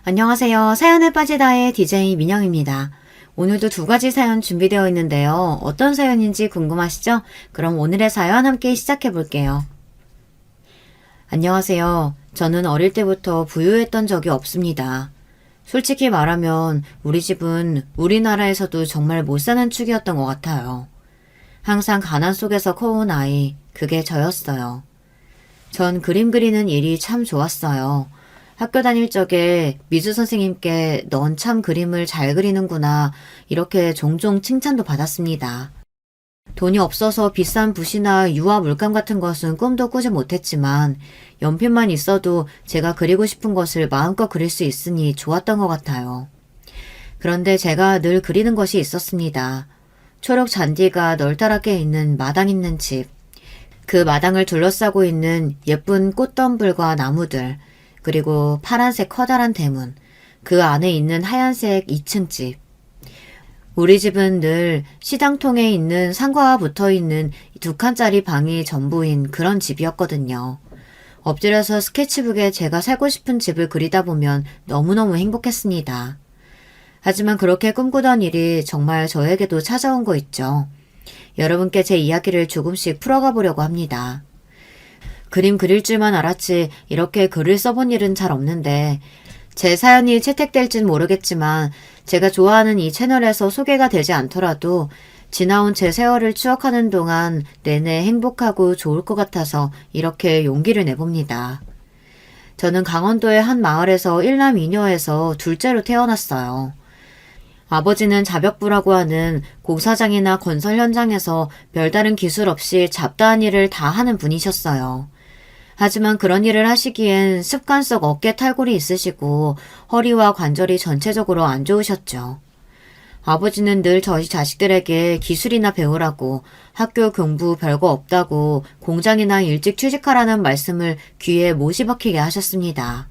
안녕하세요. 사연에 빠지다의 DJ 민영입니다. 오늘도 두 가지 사연 준비되어 있는데요. 어떤 사연인지 궁금하시죠? 그럼 오늘의 사연 함께 시작해 볼게요. 안녕하세요. 저는 어릴 때부터 부유했던 적이 없습니다. 솔직히 말하면 우리 집은 우리나라에서도 정말 못 사는 축이었던 것 같아요. 항상 가난 속에서 커온 아이, 그게 저였어요. 전 그림 그리는 일이 참 좋았어요. 학교 다닐 적에 미술 선생님께 넌 참 그림을 잘 그리는구나 이렇게 종종 칭찬도 받았습니다. 돈이 없어서 비싼 붓이나 유화 물감 같은 것은 꿈도 꾸지 못했지만 연필만 있어도 제가 그리고 싶은 것을 마음껏 그릴 수 있으니 좋았던 것 같아요. 그런데 제가 늘 그리는 것이 있었습니다. 초록 잔디가 널따랗게 있는 마당 있는 집, 그 마당을 둘러싸고 있는 예쁜 꽃덤불과 나무들, 그리고 파란색 커다란 대문, 그 안에 있는 하얀색 2층 집. 우리 집은 늘 시장통에 있는 상가와 붙어있는 2칸짜리 방이 전부인 그런 집이었거든요. 엎드려서 스케치북에 제가 살고 싶은 집을 그리다 보면 너무너무 행복했습니다. 하지만 그렇게 꿈꾸던 일이 정말 저에게도 찾아온 거 있죠. 여러분께 제 이야기를 조금씩 풀어가 보려고 합니다. 그림 그릴 줄만 알았지 이렇게 글을 써본 일은 잘 없는데 제 사연이 채택될진 모르겠지만 제가 좋아하는 이 채널에서 소개가 되지 않더라도 지나온 제 세월을 추억하는 동안 내내 행복하고 좋을 것 같아서 이렇게 용기를 내봅니다. 저는 강원도의 한 마을에서 1남 2녀에서 둘째로 태어났어요. 아버지는 자벽부라고 하는 공사장이나 건설 현장에서 별다른 기술 없이 잡다한 일을 다 하는 분이셨어요. 하지만 그런 일을 하시기엔 습관 속 어깨 탈골이 있으시고 허리와 관절이 전체적으로 안 좋으셨죠. 아버지는 늘 저희 자식들에게 기술이나 배우라고 학교 공부 별거 없다고 공장이나 일찍 취직하라는 말씀을 귀에 못이 박히게 하셨습니다.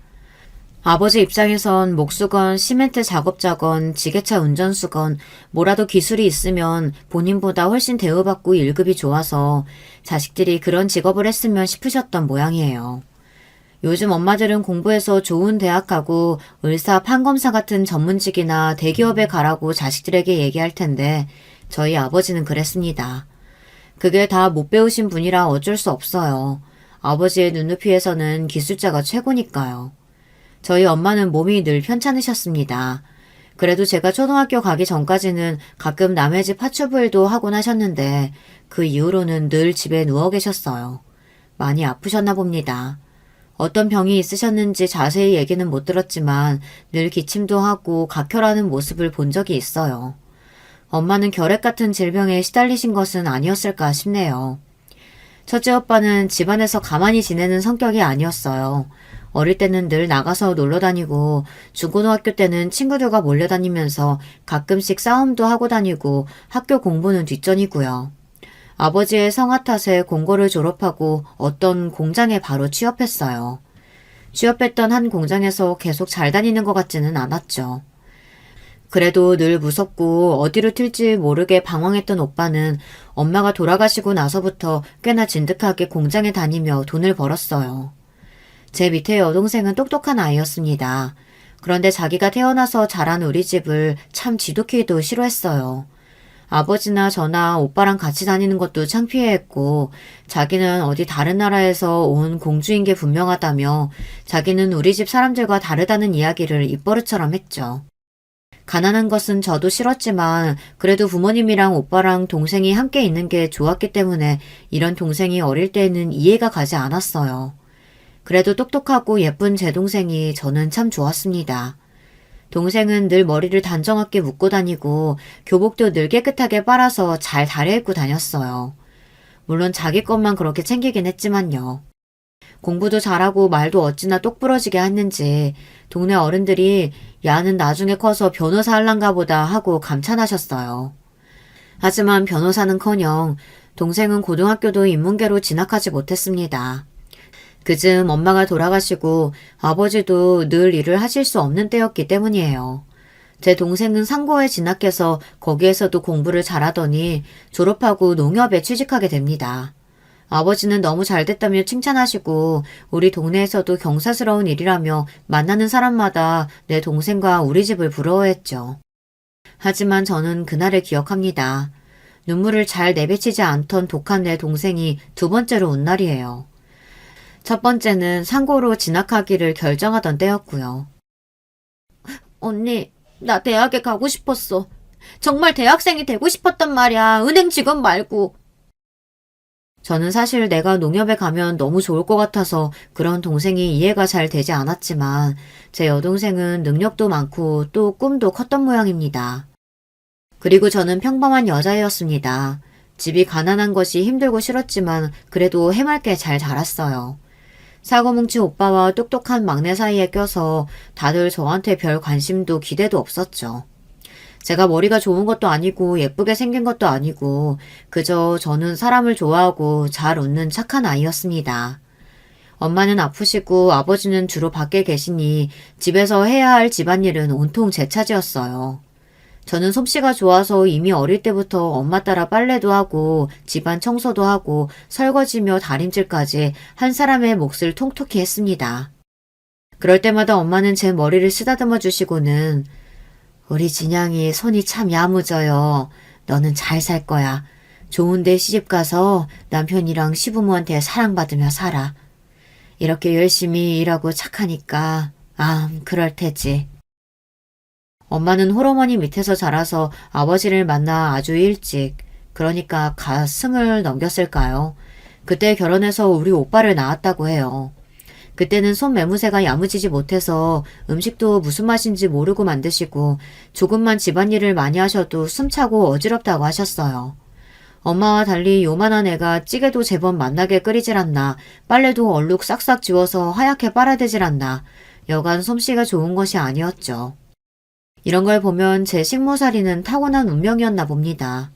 아버지 입장에선 목수건, 시멘트 작업자건, 지게차 운전수건, 뭐라도 기술이 있으면 본인보다 훨씬 대우받고 일급이 좋아서 자식들이 그런 직업을 했으면 싶으셨던 모양이에요. 요즘 엄마들은 공부해서 좋은 대학 가고 의사, 판검사 같은 전문직이나 대기업에 가라고 자식들에게 얘기할 텐데 저희 아버지는 그랬습니다. 그게 다 못 배우신 분이라 어쩔 수 없어요. 아버지의 눈높이에서는 기술자가 최고니까요. 저희 엄마는 몸이 늘 편찮으셨습니다. 그래도 제가 초등학교 가기 전까지는 가끔 남의 집 파출부일도 하곤 하셨는데 그 이후로는 늘 집에 누워 계셨어요. 많이 아프셨나 봅니다. 어떤 병이 있으셨는지 자세히 얘기는 못 들었지만 늘 기침도 하고 각혈하는 모습을 본 적이 있어요. 엄마는 결핵 같은 질병에 시달리신 것은 아니었을까 싶네요. 첫째 오빠는 집안에서 가만히 지내는 성격이 아니었어요. 어릴 때는 늘 나가서 놀러 다니고 중고등학교 때는 친구들과 몰려다니면서 가끔씩 싸움도 하고 다니고 학교 공부는 뒷전이고요. 아버지의 성화 탓에 공고를 졸업하고 어떤 공장에 바로 취업했어요. 취업했던 한 공장에서 계속 잘 다니는 것 같지는 않았죠. 그래도 늘 무섭고 어디로 튈지 모르게 방황했던 오빠는 엄마가 돌아가시고 나서부터 꽤나 진득하게 공장에 다니며 돈을 벌었어요. 제 밑에 여동생은 똑똑한 아이였습니다. 그런데 자기가 태어나서 자란 우리 집을 참 지독히도 싫어했어요. 아버지나 저나 오빠랑 같이 다니는 것도 창피해했고 자기는 어디 다른 나라에서 온 공주인 게 분명하다며 자기는 우리 집 사람들과 다르다는 이야기를 입버릇처럼 했죠. 가난한 것은 저도 싫었지만 그래도 부모님이랑 오빠랑 동생이 함께 있는 게 좋았기 때문에 이런 동생이 어릴 때는 이해가 가지 않았어요. 그래도 똑똑하고 예쁜 제 동생이 저는 참 좋았습니다. 동생은 늘 머리를 단정하게 묶고 다니고 교복도 늘 깨끗하게 빨아서 잘 다려입고 다녔어요. 물론 자기 것만 그렇게 챙기긴 했지만요. 공부도 잘하고 말도 어찌나 똑부러지게 했는지 동네 어른들이 야는 나중에 커서 변호사 할란가 보다 하고 감탄하셨어요. 하지만 변호사는커녕 동생은 고등학교도 인문계로 진학하지 못했습니다. 그즈음 엄마가 돌아가시고 아버지도 늘 일을 하실 수 없는 때였기 때문이에요. 제 동생은 상고에 진학해서 거기에서도 공부를 잘하더니 졸업하고 농협에 취직하게 됩니다. 아버지는 너무 잘 됐다며 칭찬하시고 우리 동네에서도 경사스러운 일이라며 만나는 사람마다 내 동생과 우리 집을 부러워했죠. 하지만 저는 그날을 기억합니다. 눈물을 잘 내비치지 않던 독한 내 동생이 두 번째로 운 날이에요. 첫 번째는 상고로 진학하기를 결정하던 때였고요. 언니, 나 대학에 가고 싶었어. 정말 대학생이 되고 싶었단 말이야. 은행 직원 말고. 저는 사실 내가 농협에 가면 너무 좋을 것 같아서 그런 동생이 이해가 잘 되지 않았지만 제 여동생은 능력도 많고 또 꿈도 컸던 모양입니다. 그리고 저는 평범한 여자애였습니다. 집이 가난한 것이 힘들고 싫었지만 그래도 해맑게 잘 자랐어요. 사고뭉치 오빠와 똑똑한 막내 사이에 껴서 다들 저한테 별 관심도 기대도 없었죠. 제가 머리가 좋은 것도 아니고 예쁘게 생긴 것도 아니고 그저 저는 사람을 좋아하고 잘 웃는 착한 아이였습니다. 엄마는 아프시고 아버지는 주로 밖에 계시니 집에서 해야 할 집안일은 온통 제 차지였어요. 저는 솜씨가 좋아서 이미 어릴 때부터 엄마 따라 빨래도 하고 집안 청소도 하고 설거지며 다림질까지 한 사람의 몫을 통톡히 했습니다. 그럴 때마다 엄마는 제 머리를 쓰다듬어 주시고는 우리 진양이 손이 참 야무져요. 너는 잘 살 거야. 좋은 데 시집가서 남편이랑 시부모한테 사랑받으며 살아. 이렇게 열심히 일하고 착하니까 그럴 테지. 엄마는 홀어머니 밑에서 자라서 아버지를 만나 아주 일찍, 그러니까 갓 20을 넘겼을까요? 그때 결혼해서 우리 오빠를 낳았다고 해요. 그때는 손매무새가 야무지지 못해서 음식도 무슨 맛인지 모르고 만드시고 조금만 집안일을 많이 하셔도 숨차고 어지럽다고 하셨어요. 엄마와 달리 요만한 애가 찌개도 제법 맛나게 끓이질 않나, 빨래도 얼룩 싹싹 지워서 하얗게 빨아대질 않나, 여간 솜씨가 좋은 것이 아니었죠. 이런 걸 보면 제 식모살이는 타고난 운명이었나 봅니다.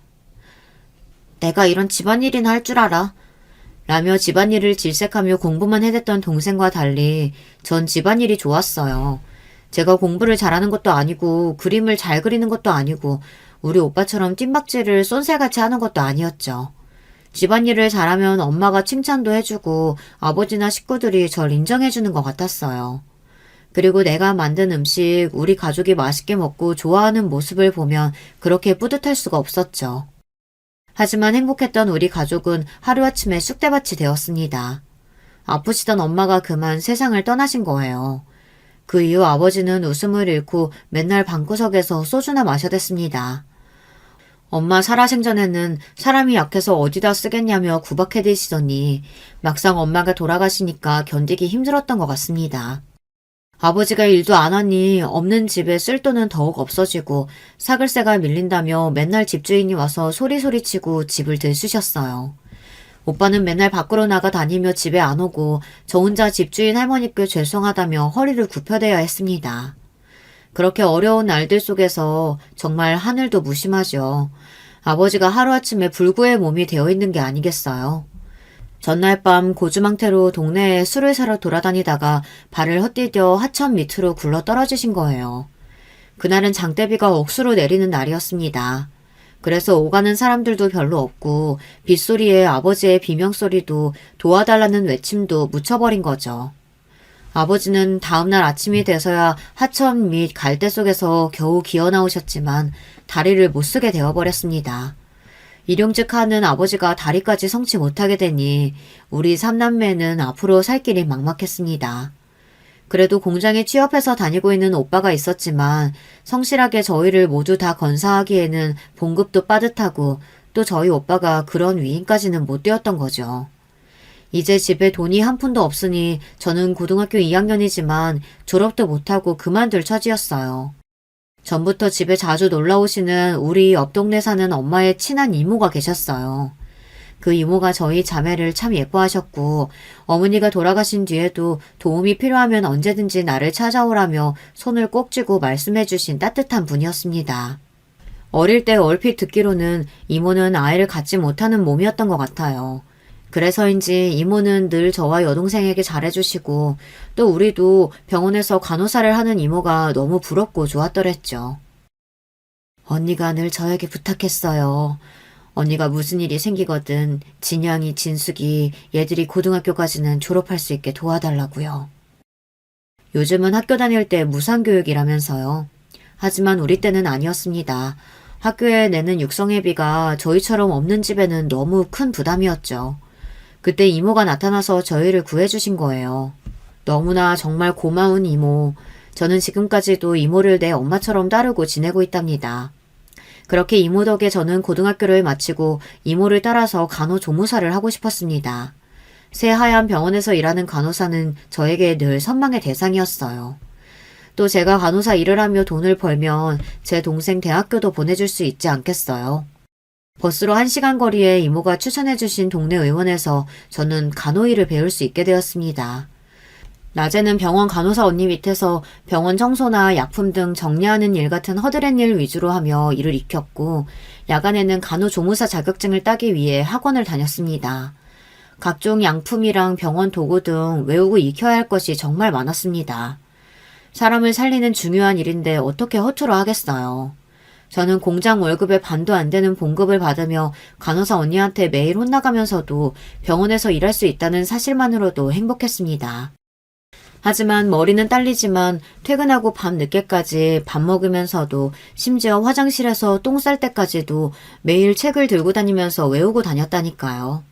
내가 이런 집안일이나 할 줄 알아. 라며 집안일을 질색하며 공부만 해댔던 동생과 달리 전 집안일이 좋았어요. 제가 공부를 잘하는 것도 아니고 그림을 잘 그리는 것도 아니고 우리 오빠처럼 뜀박질을 쏜살같이 하는 것도 아니었죠. 집안일을 잘하면 엄마가 칭찬도 해주고 아버지나 식구들이 절 인정해주는 것 같았어요. 그리고 내가 만든 음식 우리 가족이 맛있게 먹고 좋아하는 모습을 보면 그렇게 뿌듯할 수가 없었죠. 하지만 행복했던 우리 가족은 하루아침에 쑥대밭이 되었습니다. 아프시던 엄마가 그만 세상을 떠나신 거예요. 그 이후 아버지는 웃음을 잃고 맨날 방구석에서 소주나 마셔댔습니다. 엄마 살아생전에는 사람이 약해서 어디다 쓰겠냐며 구박해대시더니 막상 엄마가 돌아가시니까 견디기 힘들었던 것 같습니다. 아버지가 일도 안 하니 없는 집에 쓸 돈은 더욱 없어지고 사글세가 밀린다며 맨날 집주인이 와서 소리소리치고 집을 들쑤셨어요. 오빠는 맨날 밖으로 나가 다니며 집에 안 오고 저 혼자 집주인 할머니께 죄송하다며 허리를 굽혀대야 했습니다. 그렇게 어려운 날들 속에서 정말 하늘도 무심하죠. 아버지가 하루아침에 불구의 몸이 되어 있는 게 아니겠어요. 전날 밤 고주망태로 동네에 술을 사러 돌아다니다가 발을 헛디뎌 하천 밑으로 굴러 떨어지신 거예요. 그날은 장대비가 억수로 내리는 날이었습니다. 그래서 오가는 사람들도 별로 없고 빗소리에 아버지의 비명소리도 도와달라는 외침도 묻혀버린 거죠. 아버지는 다음날 아침이 돼서야 하천 및 갈대 속에서 겨우 기어나오셨지만 다리를 못쓰게 되어버렸습니다. 일용직하는 아버지가 다리까지 성치 못하게 되니 우리 삼남매는 앞으로 살 길이 막막했습니다. 그래도 공장에 취업해서 다니고 있는 오빠가 있었지만 성실하게 저희를 모두 다 건사하기에는 봉급도 빠듯하고 또 저희 오빠가 그런 위인까지는 못 되었던 거죠. 이제 집에 돈이 한 푼도 없으니 저는 고등학교 2학년이지만 졸업도 못하고 그만둘 처지였어요. 전부터 집에 자주 놀러오시는 우리 옆 동네 사는 엄마의 친한 이모가 계셨어요. 그 이모가 저희 자매를 참 예뻐하셨고 어머니가 돌아가신 뒤에도 도움이 필요하면 언제든지 나를 찾아오라며 손을 꼭 쥐고 말씀해 주신 따뜻한 분이었습니다. 어릴 때 얼핏 듣기로는 이모는 아이를 갖지 못하는 몸이었던 것 같아요. 그래서인지 이모는 늘 저와 여동생에게 잘해주시고 또 우리도 병원에서 간호사를 하는 이모가 너무 부럽고 좋았더랬죠. 언니가 늘 저에게 부탁했어요. 언니가 무슨 일이 생기거든 진양이, 진숙이 얘들이 고등학교까지는 졸업할 수 있게 도와달라고요. 요즘은 학교 다닐 때 무상교육이라면서요. 하지만 우리 때는 아니었습니다. 학교에 내는 육성회비가 저희처럼 없는 집에는 너무 큰 부담이었죠. 그때 이모가 나타나서 저희를 구해주신 거예요. 너무나 정말 고마운 이모. 저는 지금까지도 이모를 내 엄마처럼 따르고 지내고 있답니다. 그렇게 이모 덕에 저는 고등학교를 마치고 이모를 따라서 간호조무사를 하고 싶었습니다. 새하얀 병원에서 일하는 간호사는 저에게 늘 선망의 대상이었어요. 또 제가 간호사 일을 하며 돈을 벌면 제 동생 대학교도 보내줄 수 있지 않겠어요. 버스로 1시간 거리에 이모가 추천해주신 동네 의원에서 저는 간호일을 배울 수 있게 되었습니다. 낮에는 병원 간호사 언니 밑에서 병원 청소나 약품 등 정리하는 일 같은 허드렛 일 위주로 하며 일을 익혔고, 야간에는 간호조무사 자격증을 따기 위해 학원을 다녔습니다. 각종 양품이랑 병원 도구 등 외우고 익혀야 할 것이 정말 많았습니다. 사람을 살리는 중요한 일인데 어떻게 허투루 하겠어요. 저는 공장 월급의 반도 안 되는 봉급을 받으며 간호사 언니한테 매일 혼나가면서도 병원에서 일할 수 있다는 사실만으로도 행복했습니다. 하지만 머리는 딸리지만 퇴근하고 밤 늦게까지 밥 먹으면서도 심지어 화장실에서 똥 쌀 때까지도 매일 책을 들고 다니면서 외우고 다녔다니까요.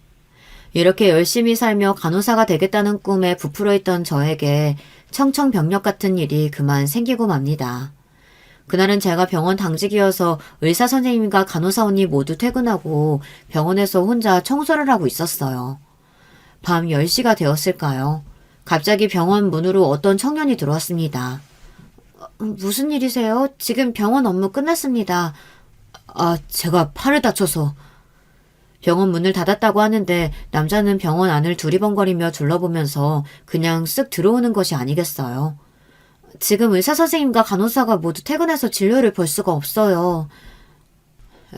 이렇게 열심히 살며 간호사가 되겠다는 꿈에 부풀어 있던 저에게 청천벽력 같은 일이 그만 생기고 맙니다. 그날은 제가 병원 당직이어서 의사 선생님과 간호사 언니 모두 퇴근하고 병원에서 혼자 청소를 하고 있었어요. 밤 10시가 되었을까요? 갑자기 병원 문으로 어떤 청년이 들어왔습니다. 무슨 일이세요? 지금 병원 업무 끝났습니다. 제가 팔을 다쳐서. 병원 문을 닫았다고 하는데 남자는 병원 안을 두리번거리며 둘러보면서 그냥 쓱 들어오는 것이 아니겠어요. 지금 의사 선생님과 간호사가 모두 퇴근해서 진료를 볼 수가 없어요.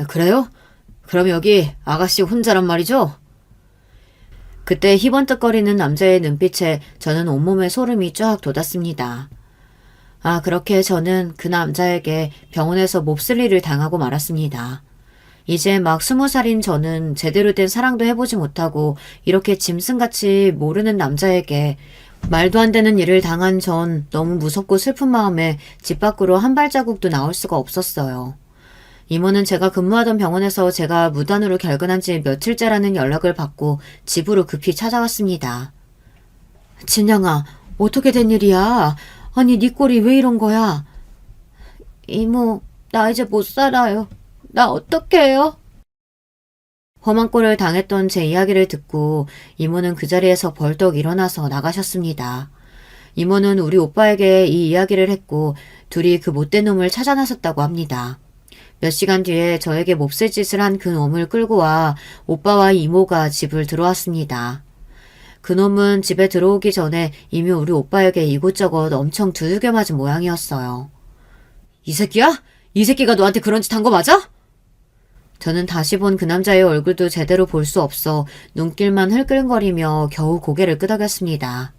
그래요? 그럼 여기 아가씨 혼자란 말이죠? 그때 희번뜩거리는 남자의 눈빛에 저는 온몸에 소름이 쫙 돋았습니다. 그렇게 저는 그 남자에게 병원에서 몹쓸 일을 당하고 말았습니다. 이제 막 20살인 저는 제대로 된 사랑도 해보지 못하고 이렇게 짐승같이 모르는 남자에게 말도 안 되는 일을 당한 전 너무 무섭고 슬픈 마음에 집 밖으로 한 발자국도 나올 수가 없었어요. 이모는 제가 근무하던 병원에서 제가 무단으로 결근한 지 며칠째라는 연락을 받고 집으로 급히 찾아왔습니다. 진양아, 어떻게 된 일이야? 아니, 네 꼴이 왜 이런 거야? 이모, 나 이제 못 살아요. 나 어떡해요? 험한 꼴을 당했던 제 이야기를 듣고 이모는 그 자리에서 벌떡 일어나서 나가셨습니다. 이모는 우리 오빠에게 이 이야기를 했고 둘이 그 못된 놈을 찾아 나섰다고 합니다. 몇 시간 뒤에 저에게 몹쓸 짓을 한 그 놈을 끌고 와 오빠와 이모가 집을 들어왔습니다. 그 놈은 집에 들어오기 전에 이미 우리 오빠에게 이곳저곳 엄청 두들겨 맞은 모양이었어요. 이 새끼야? 이 새끼가 너한테 그런 짓 한 거 맞아? 저는 다시 본 그 남자의 얼굴도 제대로 볼 수 없어 눈길만 흘끌거리며 겨우 고개를 끄덕였습니다.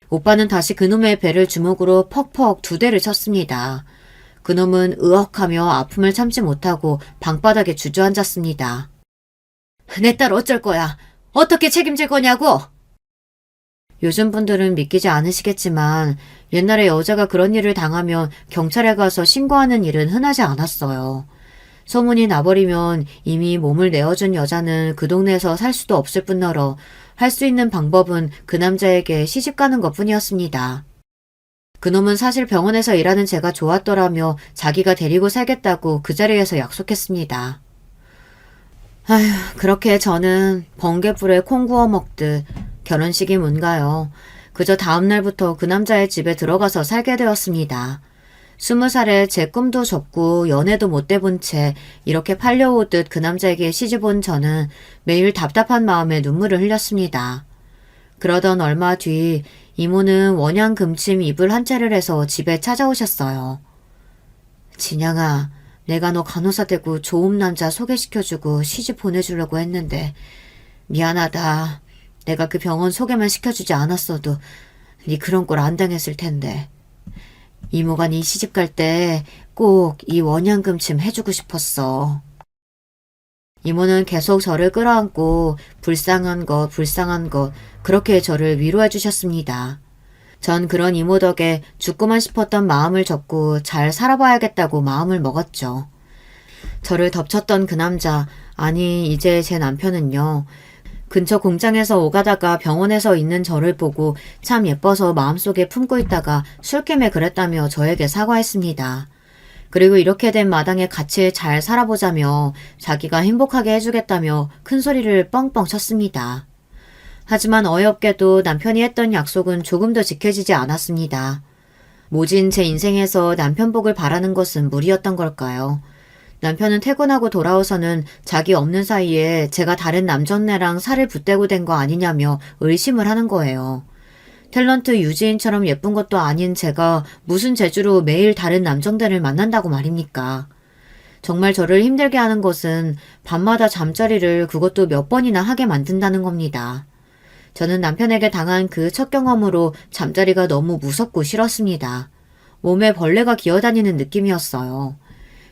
오빠는 다시 그놈의 배를 주먹으로 퍽퍽 2대를 쳤습니다. 그놈은 으억하며 아픔을 참지 못하고 방바닥에 주저앉았습니다. 내 딸 어쩔 거야? 어떻게 책임질 거냐고? 요즘 분들은 믿기지 않으시겠지만 옛날에 여자가 그런 일을 당하면 경찰에 가서 신고하는 일은 흔하지 않았어요. 소문이 나버리면 이미 몸을 내어준 여자는 그 동네에서 살 수도 없을 뿐더러 할 수 있는 방법은 그 남자에게 시집가는 것뿐이었습니다. 그놈은 사실 병원에서 일하는 제가 좋았더라며 자기가 데리고 살겠다고 그 자리에서 약속했습니다. 그렇게 저는 번개불에 콩 구워 먹듯 결혼식이 뭔가요. 그저 다음날부터 그 남자의 집에 들어가서 살게 되었습니다. 20살에 제 꿈도 접고 연애도 못 돼본 채 이렇게 팔려오듯 그 남자에게 시집온 저는 매일 답답한 마음에 눈물을 흘렸습니다. 그러던 얼마 뒤 이모는 원양금침 이불 한 채를 해서 집에 찾아오셨어요. 진양아, 내가 너 간호사 되고 좋은 남자 소개시켜주고 시집 보내주려고 했는데 미안하다. 내가 그 병원 소개만 시켜주지 않았어도 네 그런 꼴 안 당했을 텐데. 이모가 네 시집 갈 때 꼭 이 원양금침 해주고 싶었어. 이모는 계속 저를 끌어안고 불쌍한 것 그렇게 저를 위로해 주셨습니다. 전 그런 이모 덕에 죽고만 싶었던 마음을 접고 잘 살아봐야겠다고 마음을 먹었죠. 저를 덮쳤던 그 남자, 아니 이제 제 남편은요. 근처 공장에서 오가다가 병원에서 있는 저를 보고 참 예뻐서 마음속에 품고 있다가 술김에 그랬다며 저에게 사과했습니다. 그리고 이렇게 된 마당에 같이 잘 살아보자며 자기가 행복하게 해주겠다며 큰 소리를 뻥뻥 쳤습니다. 하지만 어이없게도 남편이 했던 약속은 조금도 지켜지지 않았습니다. 모진 제 인생에서 남편 복을 바라는 것은 무리였던 걸까요? 남편은 퇴근하고 돌아오서는 자기 없는 사이에 제가 다른 남정네랑 살을 붙대고 된 거 아니냐며 의심을 하는 거예요. 탤런트 유지인처럼 예쁜 것도 아닌 제가 무슨 재주로 매일 다른 남정들을 만난다고 말입니까? 정말 저를 힘들게 하는 것은 밤마다 잠자리를 그것도 몇 번이나 하게 만든다는 겁니다. 저는 남편에게 당한 그 첫 경험으로 잠자리가 너무 무섭고 싫었습니다. 몸에 벌레가 기어다니는 느낌이었어요.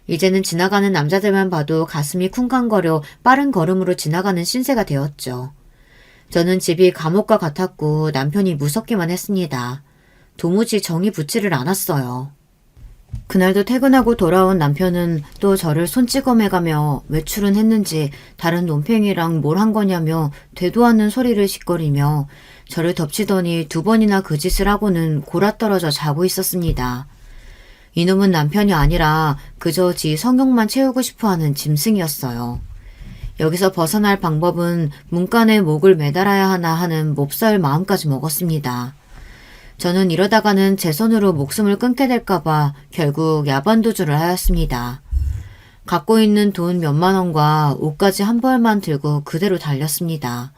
이제는 지나가는 남자들만 봐도 가슴이 쿵쾅거려 빠른 걸음으로 지나가는 신세가 되었죠. 저는 집이 감옥과 같았고 남편이 무섭기만 했습니다. 도무지 정이 붙지를 않았어요. 그날도 퇴근하고 돌아온 남편은 또 저를 손찌검해가며 외출은 했는지 다른 논팽이랑 뭘 한 거냐며 되도 않는 소리를 짓거리며 저를 덮치더니 2번이나 그 짓을 하고는 골아떨어져 자고 있었습니다. 이놈은 남편이 아니라 그저 지 성욕만 채우고 싶어하는 짐승이었어요. 여기서 벗어날 방법은 문간에 목을 매달아야 하나 하는 몹쓸 마음까지 먹었습니다. 저는 이러다가는 제 손으로 목숨을 끊게 될까봐 결국 야반도주를 하였습니다. 갖고 있는 돈 몇만 원과 옷까지 한 벌만 들고 그대로 달렸습니다.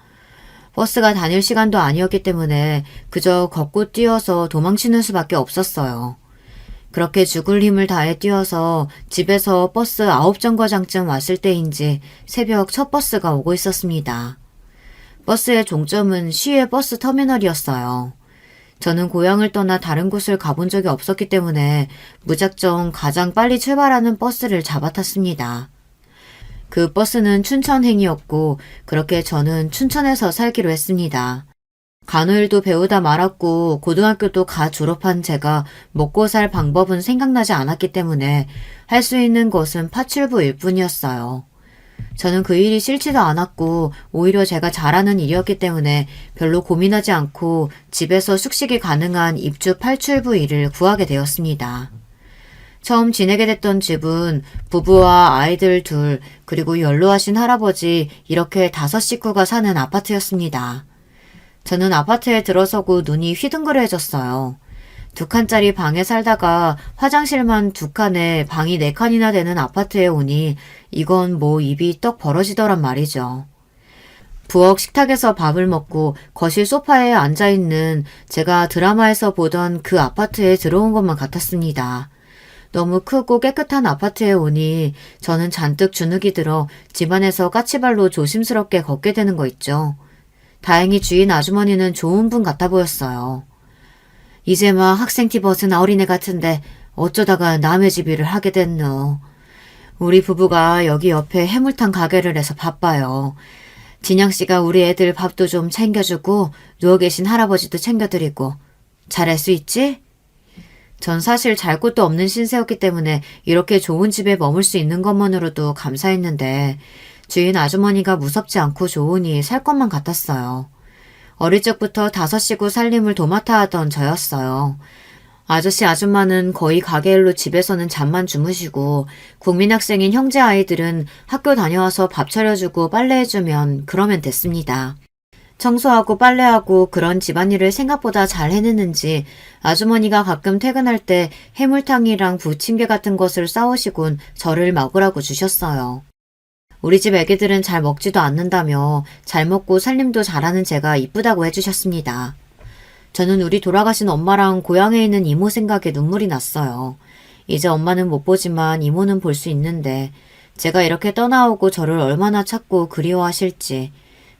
버스가 다닐 시간도 아니었기 때문에 그저 걷고 뛰어서 도망치는 수밖에 없었어요. 그렇게 죽을 힘을 다해 뛰어서 집에서 버스 9정거장쯤 왔을 때인지 새벽 첫 버스가 오고 있었습니다. 버스의 종점은 시외 버스 터미널이었어요. 저는 고향을 떠나 다른 곳을 가본 적이 없었기 때문에 무작정 가장 빨리 출발하는 버스를 잡아탔습니다. 그 버스는 춘천행이었고 그렇게 저는 춘천에서 살기로 했습니다. 간호일도 배우다 말았고 고등학교도 가 졸업한 제가 먹고 살 방법은 생각나지 않았기 때문에 할 수 있는 것은 파출부일 뿐이었어요. 저는 그 일이 싫지도 않았고 오히려 제가 잘하는 일이었기 때문에 별로 고민하지 않고 집에서 숙식이 가능한 입주 팔출부 일을 구하게 되었습니다. 처음 지내게 됐던 집은 부부와 아이들 둘 그리고 연로하신 할아버지 이렇게 5 식구가 사는 아파트였습니다. 저는 아파트에 들어서고 눈이 휘둥그레졌어요. 2칸짜리 방에 살다가 화장실만 2칸에 방이 4칸이나 되는 아파트에 오니 이건 뭐 입이 떡 벌어지더란 말이죠. 부엌 식탁에서 밥을 먹고 거실 소파에 앉아있는 제가 드라마에서 보던 그 아파트에 들어온 것만 같았습니다. 너무 크고 깨끗한 아파트에 오니 저는 잔뜩 주눅이 들어 집안에서 까치발로 조심스럽게 걷게 되는 거 있죠. 다행히 주인 아주머니는 좋은 분 같아 보였어요. 이제 막 학생티 벗은 어린애 같은데 어쩌다가 남의 집 일을 하게 됐노. 우리 부부가 여기 옆에 해물탕 가게를 해서 바빠요. 진영씨가 우리 애들 밥도 좀 챙겨주고 누워 계신 할아버지도 챙겨드리고 잘할 수 있지? 전 사실 잘 곳도 없는 신세였기 때문에 이렇게 좋은 집에 머물 수 있는 것만으로도 감사했는데 주인 아주머니가 무섭지 않고 좋으니 살 것만 같았어요. 어릴 적부터 5 식구 살림을 도맡아 하던 저였어요. 아저씨 아줌마는 거의 가게 일로 집에서는 잠만 주무시고 국민학생인 형제 아이들은 학교 다녀와서 밥 차려주고 빨래해주면 그러면 됐습니다. 청소하고 빨래하고 그런 집안일을 생각보다 잘 해냈는지 아주머니가 가끔 퇴근할 때 해물탕이랑 부침개 같은 것을 싸우시곤 저를 먹으라고 주셨어요. 우리 집 애기들은 잘 먹지도 않는다며 잘 먹고 살림도 잘하는 제가 이쁘다고 해주셨습니다. 저는 우리 돌아가신 엄마랑 고향에 있는 이모 생각에 눈물이 났어요. 이제 엄마는 못 보지만 이모는 볼 수 있는데 제가 이렇게 떠나오고 저를 얼마나 찾고 그리워하실지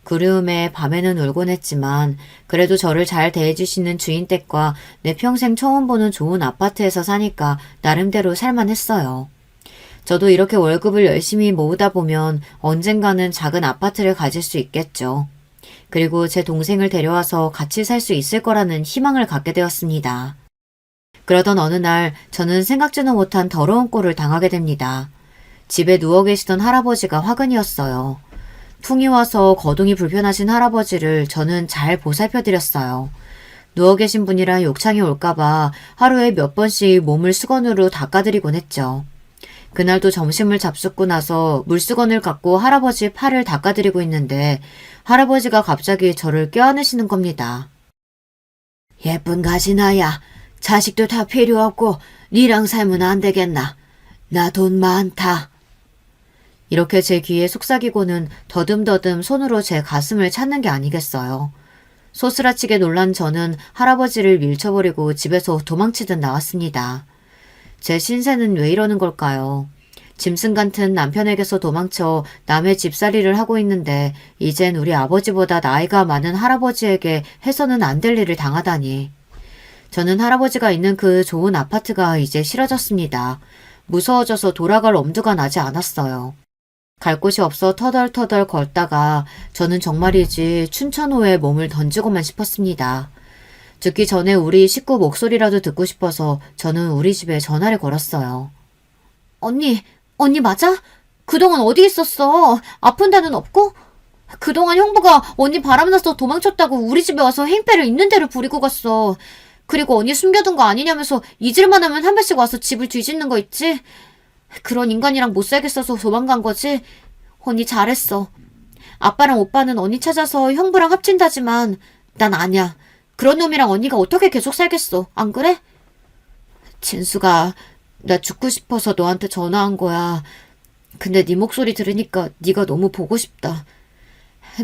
그리움에 밤에는 울곤 했지만 그래도 저를 잘 대해주시는 주인 댁과 내 평생 처음 보는 좋은 아파트에서 사니까 나름대로 살만했어요. 저도 이렇게 월급을 열심히 모으다 보면 언젠가는 작은 아파트를 가질 수 있겠죠. 그리고 제 동생을 데려와서 같이 살 수 있을 거라는 희망을 갖게 되었습니다. 그러던 어느 날 저는 생각지도 못한 더러운 꼴을 당하게 됩니다. 집에 누워 계시던 할아버지가 화근이었어요. 풍이 와서 거동이 불편하신 할아버지를 저는 잘 보살펴드렸어요. 누워 계신 분이라 욕창이 올까봐 하루에 몇 번씩 몸을 수건으로 닦아드리곤 했죠. 그날도 점심을 잡숫고 나서 물수건을 갖고 할아버지 팔을 닦아드리고 있는데 할아버지가 갑자기 저를 껴안으시는 겁니다. 예쁜 가지나야, 자식도 다 필요 없고 니랑 살면 안 되겠나? 나 돈 많다. 이렇게 제 귀에 속삭이고는 더듬더듬 손으로 제 가슴을 찾는 게 아니겠어요. 소스라치게 놀란 저는 할아버지를 밀쳐버리고 집에서 도망치듯 나왔습니다. 제 신세는 왜 이러는 걸까요? 짐승 같은 남편에게서 도망쳐 남의 집살이를 하고 있는데 이젠 우리 아버지보다 나이가 많은 할아버지에게 해서는 안 될 일을 당하다니. 저는 할아버지가 있는 그 좋은 아파트가 이제 싫어졌습니다. 무서워져서 돌아갈 엄두가 나지 않았어요. 갈 곳이 없어 터덜터덜 걷다가 저는 정말이지 춘천호에 몸을 던지고만 싶었습니다. 죽기 전에 우리 식구 목소리라도 듣고 싶어서 저는 우리 집에 전화를 걸었어요. 언니 맞아? 그동안 어디 있었어? 아픈 데는 없고? 그동안 형부가 언니 바람나서 도망쳤다고 우리 집에 와서 행패를 있는 대로 부리고 갔어. 그리고 언니 숨겨둔 거 아니냐면서 잊을만 하면 한 번씩 와서 집을 뒤집는 거 있지? 그런 인간이랑 못 살겠어서 도망간 거지? 언니 잘했어. 아빠랑 오빠는 언니 찾아서 형부랑 합친다지만 난 아니야. 그런 놈이랑 언니가 어떻게 계속 살겠어. 안 그래? 진수가 나 죽고 싶어서 너한테 전화한 거야. 근데 네 목소리 들으니까 네가 너무 보고 싶다.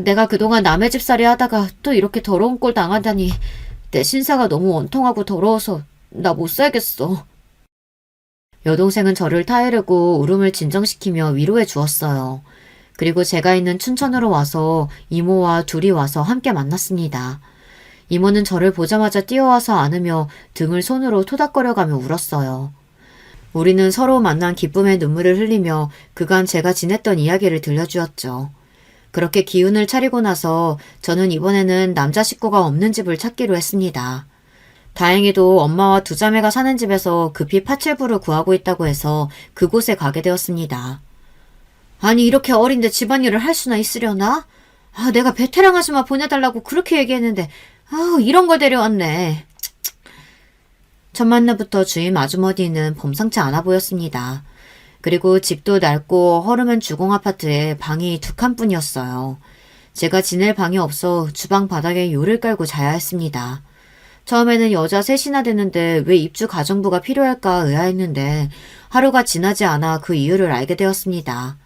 내가 그동안 남의 집살이 하다가 또 이렇게 더러운 꼴 당하다니 내 신사가 너무 원통하고 더러워서 나 못 살겠어. 여동생은 저를 타이르고 울음을 진정시키며 위로해 주었어요. 그리고 제가 있는 춘천으로 와서 이모와 둘이 와서 함께 만났습니다. 이모는 저를 보자마자 뛰어와서 안으며 등을 손으로 토닥거려가며 울었어요. 우리는 서로 만난 기쁨의 눈물을 흘리며 그간 제가 지냈던 이야기를 들려주었죠. 그렇게 기운을 차리고 나서 저는 이번에는 남자 식구가 없는 집을 찾기로 했습니다. 다행히도 엄마와 두 자매가 사는 집에서 급히 파출부를 구하고 있다고 해서 그곳에 가게 되었습니다. 아니 이렇게 어린데 집안일을 할 수나 있으려나? 내가 베테랑 아줌마 보내달라고 그렇게 얘기했는데 이런 걸 데려왔네. 첫 만남부터 주임 아주머니는 범상치 않아 보였습니다. 그리고 집도 낡고 허름한 주공 아파트에 방이 2칸뿐이었어요. 제가 지낼 방이 없어 주방 바닥에 요를 깔고 자야 했습니다. 처음에는 여자 셋이나 되는데 왜 입주 가정부가 필요할까 의아했는데 하루가 지나지 않아 그 이유를 알게 되었습니다.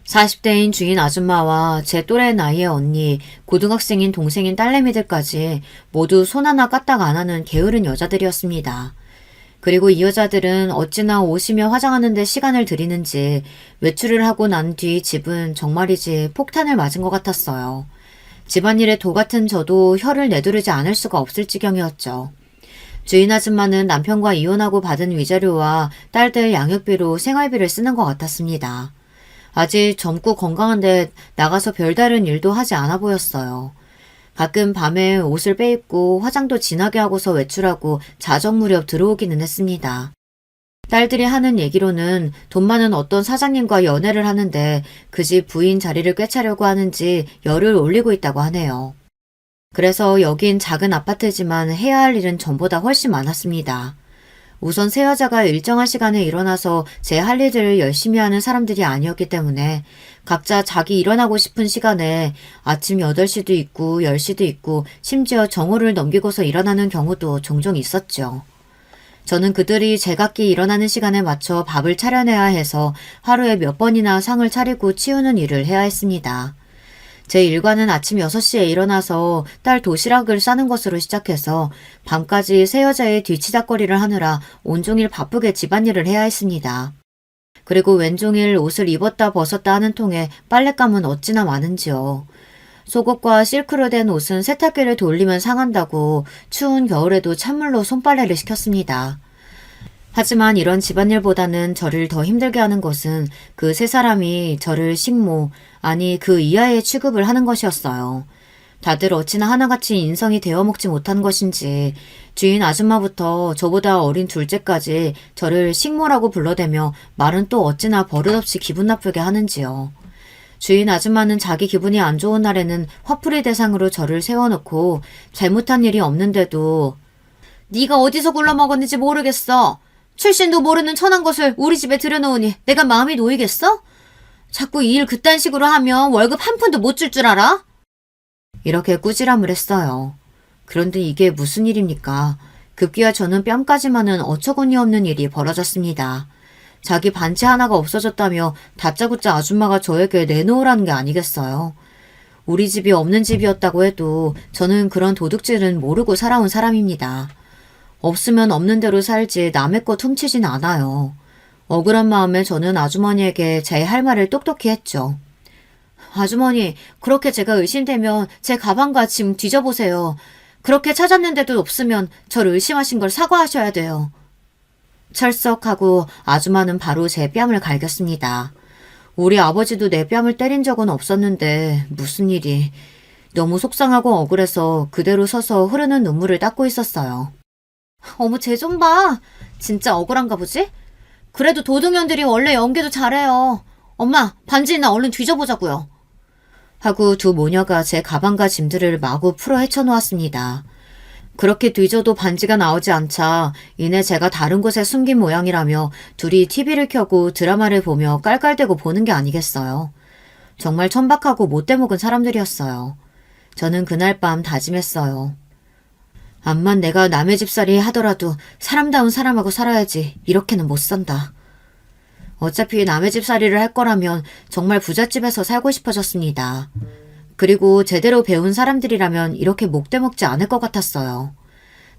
40대인 주인 아줌마와 제 또래 나이의 언니, 고등학생인 동생인 딸내미들까지 모두 손 하나 까딱 안 하는 게으른 여자들이었습니다. 그리고 이 여자들은 어찌나 오시며 화장하는 데 시간을 들이는지 외출을 하고 난 뒤 집은 정말이지 폭탄을 맞은 것 같았어요. 집안일에 도 같은 저도 혀를 내두르지 않을 수가 없을 지경이었죠. 주인 아줌마는 남편과 이혼하고 받은 위자료와 딸들 양육비로 생활비를 쓰는 것 같았습니다. 아직 젊고 건강한데 나가서 별다른 일도 하지 않아 보였어요. 가끔 밤에 옷을 빼입고 화장도 진하게 하고서 외출하고 자정 무렵 들어오기는 했습니다. 딸들이 하는 얘기로는 돈 많은 어떤 사장님과 연애를 하는데 그 집 부인 자리를 꿰차려고 하는지 열을 올리고 있다고 하네요. 그래서 여긴 작은 아파트지만 해야 할 일은 전보다 훨씬 많았습니다. 우선 새 여자가 일정한 시간에 일어나서 제 할 일들을 열심히 하는 사람들이 아니었기 때문에 각자 자기 일어나고 싶은 시간에 아침 8시도 있고 10시도 있고 심지어 정오를 넘기고서 일어나는 경우도 종종 있었죠. 저는 그들이 제각기 일어나는 시간에 맞춰 밥을 차려내야 해서 하루에 몇 번이나 상을 차리고 치우는 일을 해야 했습니다. 제 일과는 아침 6시에 일어나서 딸 도시락을 싸는 것으로 시작해서 밤까지 새 여자의 뒤치다거리를 하느라 온종일 바쁘게 집안일을 해야 했습니다. 그리고 왼종일 옷을 입었다 벗었다 하는 통에 빨랫감은 어찌나 많은지요. 속옷과 실크로 된 옷은 세탁기를 돌리면 상한다고 추운 겨울에도 찬물로 손빨래를 시켰습니다. 하지만 이런 집안일보다는 저를 더 힘들게 하는 것은 그 세 사람이 저를 식모, 아니 그 이하의 취급을 하는 것이었어요. 다들 어찌나 하나같이 인성이 되어 먹지 못한 것인지 주인 아줌마부터 저보다 어린 둘째까지 저를 식모라고 불러대며 말은 또 어찌나 버릇없이 기분 나쁘게 하는지요. 주인 아줌마는 자기 기분이 안 좋은 날에는 화풀이 대상으로 저를 세워놓고 잘못한 일이 없는데도 네가 어디서 굴러먹었는지 모르겠어. 출신도 모르는 천한 것을 우리 집에 들여놓으니 내가 마음이 놓이겠어? 자꾸 이 일 그딴 식으로 하면 월급 한 푼도 못 줄 줄 알아? 이렇게 꾸지람을 했어요. 그런데 이게 무슨 일입니까? 급기야 저는 뺨까지만은 어처구니 없는 일이 벌어졌습니다. 자기 반지 하나가 없어졌다며 다짜고짜 아줌마가 저에게 내놓으라는 게 아니겠어요. 우리 집이 없는 집이었다고 해도 저는 그런 도둑질은 모르고 살아온 사람입니다. 없으면 없는 대로 살지 남의 것 훔치진 않아요. 억울한 마음에 저는 아주머니에게 제 할 말을 똑똑히 했죠. 아주머니, 그렇게 제가 의심되면 제 가방과 짐 뒤져보세요. 그렇게 찾았는데도 없으면 저를 의심하신 걸 사과하셔야 돼요. 철석하고 아줌마는 바로 제 뺨을 갈겼습니다. 우리 아버지도 내 뺨을 때린 적은 없었는데 무슨 일이. 너무 속상하고 억울해서 그대로 서서 흐르는 눈물을 닦고 있었어요. 어머, 쟤 좀 봐. 진짜 억울한가 보지? 그래도 도둑년들이 원래 연기도 잘해요. 엄마, 반지나 얼른 뒤져보자고요. 하고 두 모녀가 제 가방과 짐들을 마구 풀어 헤쳐놓았습니다. 그렇게 뒤져도 반지가 나오지 않자 이내 제가 다른 곳에 숨긴 모양이라며 둘이 TV를 켜고 드라마를 보며 깔깔대고 보는 게 아니겠어요. 정말 천박하고 못돼먹은 사람들이었어요. 저는 그날 밤 다짐했어요. 암만 내가 남의 집살이 하더라도 사람다운 사람하고 살아야지 이렇게는 못 산다. 어차피 남의 집살이를 할 거라면 정말 부잣집에서 살고 싶어졌습니다. 그리고 제대로 배운 사람들이라면 이렇게 목대먹지 않을 것 같았어요.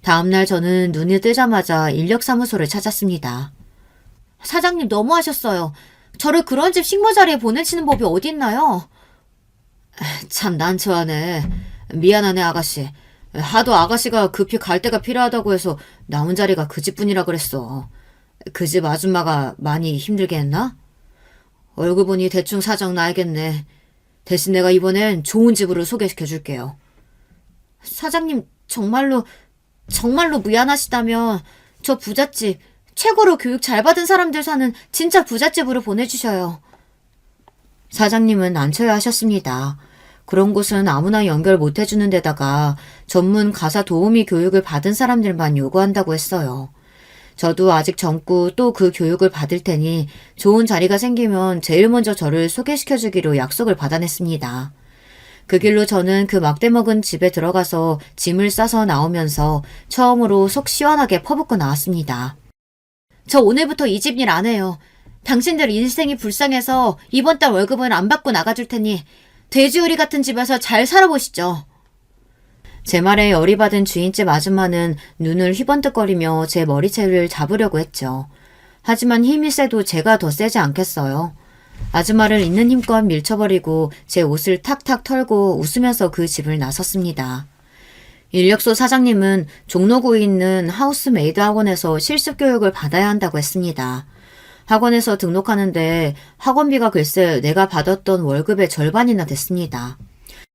다음날 저는 눈이 뜨자마자 인력사무소를 찾았습니다. 사장님 너무하셨어요. 저를 그런 집 식모 자리에 보내시는 법이 어디 있나요? 참 난처하네. 미안하네 아가씨. 하도 아가씨가 급히 갈 데가 필요하다고 해서 남은 자리가 그 집뿐이라 그랬어. 그 집 아줌마가 많이 힘들게 했나? 얼굴 보니 대충 사정 나야겠네. 대신 내가 이번엔 좋은 집으로 소개시켜 줄게요. 사장님 정말로 미안하시다면 저 부잣집, 최고로 교육 잘 받은 사람들 사는 진짜 부잣집으로 보내주셔요. 사장님은 난처해 하셨습니다. 그런 곳은 아무나 연결 못 해주는 데다가 전문 가사 도우미 교육을 받은 사람들만 요구한다고 했어요. 저도 아직 젊고 또 그 교육을 받을 테니 좋은 자리가 생기면 제일 먼저 저를 소개시켜주기로 약속을 받아냈습니다. 그 길로 저는 그 막대먹은 집에 들어가서 짐을 싸서 나오면서 처음으로 속 시원하게 퍼붓고 나왔습니다. 저 오늘부터 이 집 일 안 해요. 당신들 인생이 불쌍해서 이번 달 월급은 안 받고 나가줄 테니 돼지우리 같은 집에서 잘 살아보시죠. 제 말에 열이 받은 주인집 아줌마는 눈을 휘번뜩거리며 제 머리채를 잡으려고 했죠. 하지만 힘이 세도 제가 더 세지 않겠어요. 아줌마를 있는 힘껏 밀쳐버리고 제 옷을 탁탁 털고 웃으면서 그 집을 나섰습니다. 인력소 사장님은 종로구에 있는 하우스메이드 학원에서 실습교육을 받아야 한다고 했습니다. 학원에서 등록하는데 학원비가 글쎄 내가 받았던 월급의 절반이나 됐습니다.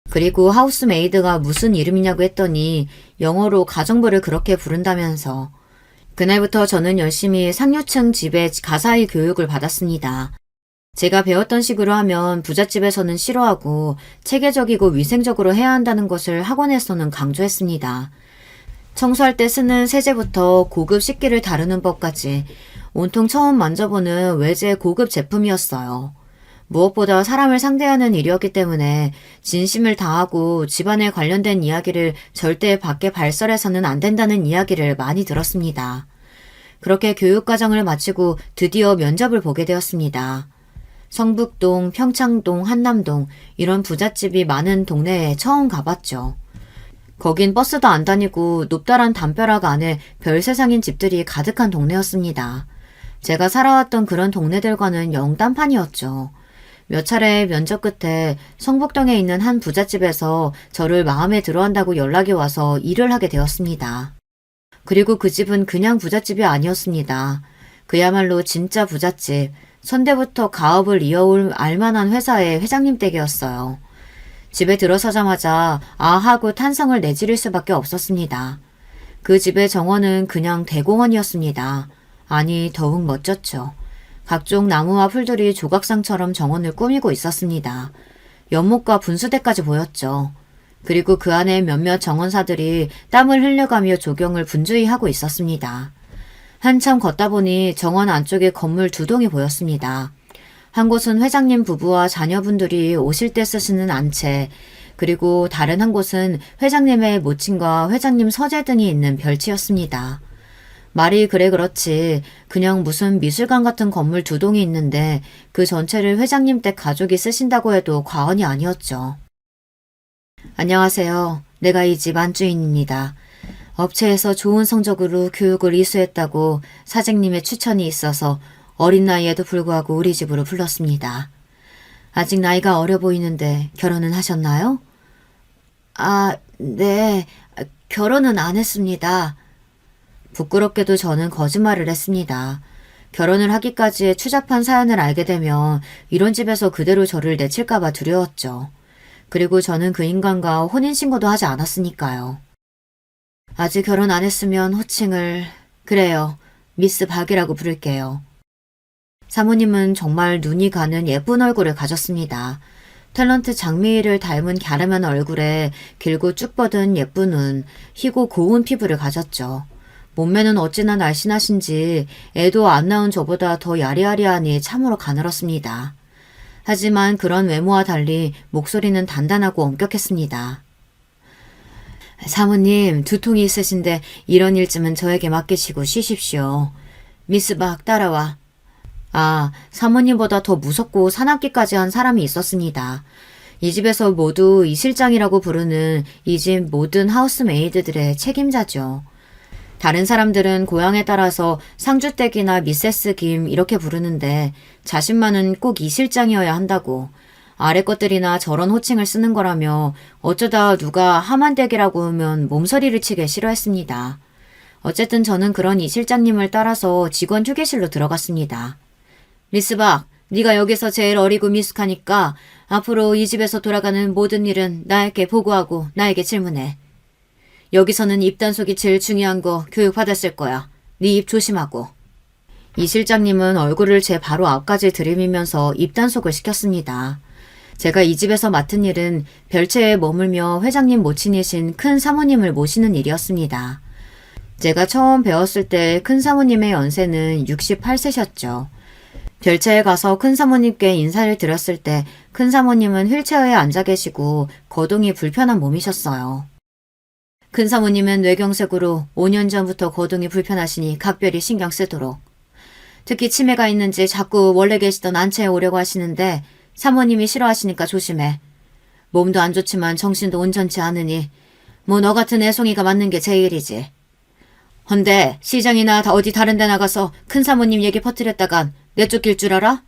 그리고 하우스메이드가 무슨 이름이냐고 했더니 영어로 가정부를 그렇게 부른다면서 그날부터 저는 열심히 상류층 집에 가사의 교육을 받았습니다. 제가 배웠던 식으로 하면 부잣집에서는 싫어하고 체계적이고 위생적으로 해야 한다는 것을 학원에서는 강조했습니다. 청소할 때 쓰는 세제부터 고급 식기를 다루는 법까지 온통 처음 만져보는 외제 고급 제품이었어요. 무엇보다 사람을 상대하는 일이었기 때문에 진심을 다하고 집안에 관련된 이야기를 절대 밖에 발설해서는 안 된다는 이야기를 많이 들었습니다. 그렇게 교육과정을 마치고 드디어 면접을 보게 되었습니다. 성북동, 평창동, 한남동 이런 부잣집이 많은 동네에 처음 가봤죠. 거긴 버스도 안 다니고 높다란 담벼락 안에 별세상인 집들이 가득한 동네였습니다. 제가 살아왔던 그런 동네들과는 영 딴판이었죠. 몇 차례 면접 끝에 성북동에 있는 한 부잣집에서 저를 마음에 들어한다고 연락이 와서 일을 하게 되었습니다. 그리고 그 집은 그냥 부잣집이 아니었습니다. 그야말로 진짜 부잣집, 선대부터 가업을 이어올 알만한 회사의 회장님 댁이었어요. 집에 들어서자마자 아 하고 탄성을 내지를 수밖에 없었습니다. 그 집의 정원은 그냥 대공원이었습니다. 아니, 더욱 멋졌죠. 각종 나무와 풀들이 조각상처럼 정원을 꾸미고 있었습니다. 연못과 분수대까지 보였죠. 그리고 그 안에 몇몇 정원사들이 땀을 흘려가며 조경을 분주히 하고 있었습니다. 한참 걷다 보니 정원 안쪽에 건물 두 동이 보였습니다. 한 곳은 회장님 부부와 자녀분들이 오실 때 쓰시는 안채, 그리고 다른 한 곳은 회장님의 모친과 회장님 서재 등이 있는 별치였습니다. 말이 그래 그렇지 그냥 무슨 미술관 같은 건물 두 동이 있는데 그 전체를 회장님 댁 가족이 쓰신다고 해도 과언이 아니었죠. 안녕하세요. 내가 이 집 안주인입니다. 업체에서 좋은 성적으로 교육을 이수했다고 사장님의 추천이 있어서 어린 나이에도 불구하고 우리 집으로 불렀습니다. 아직 나이가 어려 보이는데 결혼은 하셨나요? 아, 네. 결혼은 안 했습니다. 부끄럽게도 저는 거짓말을 했습니다. 결혼을 하기까지의 추잡한 사연을 알게 되면 이런 집에서 그대로 저를 내칠까봐 두려웠죠. 그리고 저는 그 인간과 혼인신고도 하지 않았으니까요. 아직 결혼 안 했으면 호칭을, 그래요, 미스 박이라고 부를게요. 사모님은 정말 눈이 가는 예쁜 얼굴을 가졌습니다. 탤런트 장미희를 닮은 갸름한 얼굴에 길고 쭉 뻗은 예쁜 눈, 희고 고운 피부를 가졌죠. 몸매는 어찌나 날씬하신지 애도 안 낳은 저보다 더 야리야리하니 참으로 가늘었습니다. 하지만 그런 외모와 달리 목소리는 단단하고 엄격했습니다. 사모님, 두통이 있으신데 이런 일쯤은 저에게 맡기시고 쉬십시오. 미스 박 따라와. 아, 사모님보다 더 무섭고 사납기까지 한 사람이 있었습니다. 이 집에서 모두 이 실장이라고 부르는 이 집 모든 하우스메이드들의 책임자죠. 다른 사람들은 고향에 따라서 상주댁이나 미세스 김 이렇게 부르는데 자신만은 꼭 이 실장이어야 한다고, 아래 것들이나 저런 호칭을 쓰는 거라며 어쩌다 누가 하만댁이라고 하면 몸서리를 치게 싫어했습니다. 어쨌든 저는 그런 이 실장님을 따라서 직원 휴게실로 들어갔습니다. 미스박, 네가 여기서 제일 어리고 미숙하니까 앞으로 이 집에서 돌아가는 모든 일은 나에게 보고하고 나에게 질문해. 여기서는 입단속이 제일 중요한 거 교육받았을 거야. 네 입 조심하고. 이 실장님은 얼굴을 제 바로 앞까지 들이밀면서 입단속을 시켰습니다. 제가 이 집에서 맡은 일은 별채에 머물며 회장님 모친이신 큰 사모님을 모시는 일이었습니다. 제가 처음 배웠을 때 큰 사모님의 연세는 68세셨죠. 별채에 가서 큰 사모님께 인사를 드렸을 때 큰 사모님은 휠체어에 앉아 계시고 거동이 불편한 몸이셨어요. 큰 사모님은 뇌경색으로 5년 전부터 거동이 불편하시니 각별히 신경 쓰도록. 특히 치매가 있는지 자꾸 원래 계시던 안채에 오려고 하시는데 사모님이 싫어하시니까 조심해. 몸도 안 좋지만 정신도 온전치 않으니 뭐 너 같은 애송이가 맞는 게 제일이지. 헌데 시장이나 어디 다른 데 나가서 큰 사모님 얘기 퍼뜨렸다간 내쫓길 줄 알아?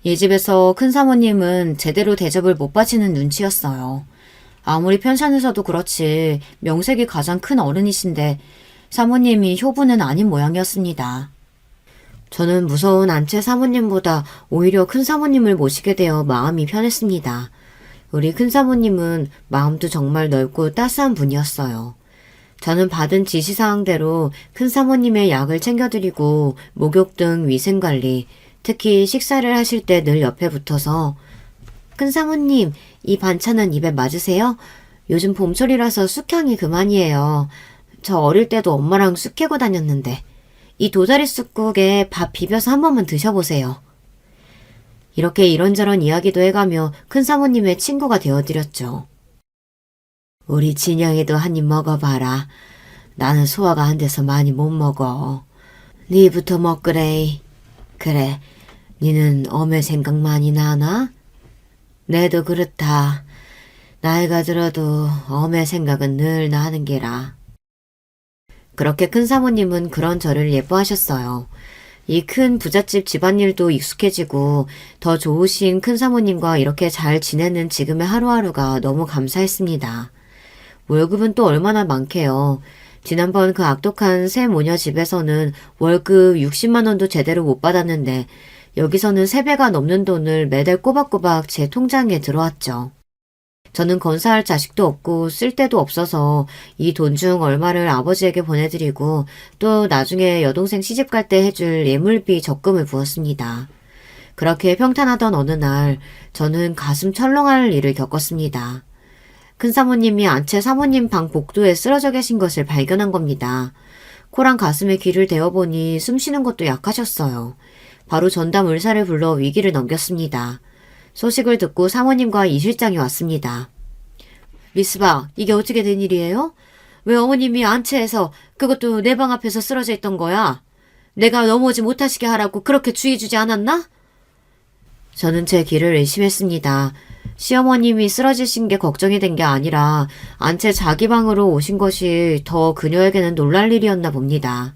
이 집에서 큰 사모님은 제대로 대접을 못 받치는 눈치였어요. 아무리 편찮으셔도 그렇지 명색이 가장 큰 어른이신데 사모님이 효부는 아닌 모양이었습니다. 저는 무서운 안채 사모님보다 오히려 큰 사모님을 모시게 되어 마음이 편했습니다. 우리 큰 사모님은 마음도 정말 넓고 따스한 분이었어요. 저는 받은 지시사항대로 큰 사모님의 약을 챙겨드리고 목욕 등 위생관리, 특히 식사를 하실 때 늘 옆에 붙어서 큰 사모님, 이 반찬은 입에 맞으세요? 요즘 봄철이라서 쑥향이 그만이에요. 저 어릴 때도 엄마랑 쑥 캐고 다녔는데 이 도다리 쑥국에 밥 비벼서 한 번만 드셔보세요. 이렇게 이런저런 이야기도 해가며 큰 사모님의 친구가 되어드렸죠. 우리 진영이도 한 입 먹어봐라. 나는 소화가 안 돼서 많이 못 먹어. 니부터 먹으래. 그래, 니는 엄의 생각 많이 나나? 내도 그렇다. 나이가 들어도 엄의 생각은 늘 나는 게라. 그렇게 큰 사모님은 그런 저를 예뻐하셨어요. 이 큰 부잣집 집안일도 익숙해지고 더 좋으신 큰 사모님과 이렇게 잘 지내는 지금의 하루하루가 너무 감사했습니다. 월급은 또 얼마나 많게요. 지난번 그 악독한 새 모녀 집에서는 월급 60만 원도 제대로 못 받았는데 여기서는 3배가 넘는 돈을 매달 꼬박꼬박 제 통장에 들어왔죠. 저는 건사할 자식도 없고 쓸 데도 없어서 이 돈 중 얼마를 아버지에게 보내드리고 또 나중에 여동생 시집갈 때 해줄 예물비 적금을 부었습니다. 그렇게 평탄하던 어느 날 저는 가슴 철렁할 일을 겪었습니다. 큰사모님이 안채 사모님 방 복도에 쓰러져 계신 것을 발견한 겁니다. 코랑 가슴에 귀를 대어보니 숨 쉬는 것도 약하셨어요. 바로 전담 의사를 불러 위기를 넘겼습니다. 소식을 듣고 사모님과 이 실장이 왔습니다. 미스박, 이게 어떻게 된 일이에요? 왜 어머님이 안채에서 그것도 내 방 앞에서 쓰러져 있던 거야? 내가 넘어오지 못하시게 하라고 그렇게 주의 주지 않았나? 저는 제 귀를 의심했습니다. 시어머님이 쓰러지신 게 걱정이 된 게 아니라 안채 자기 방으로 오신 것이 더 그녀에게는 놀랄 일이었나 봅니다.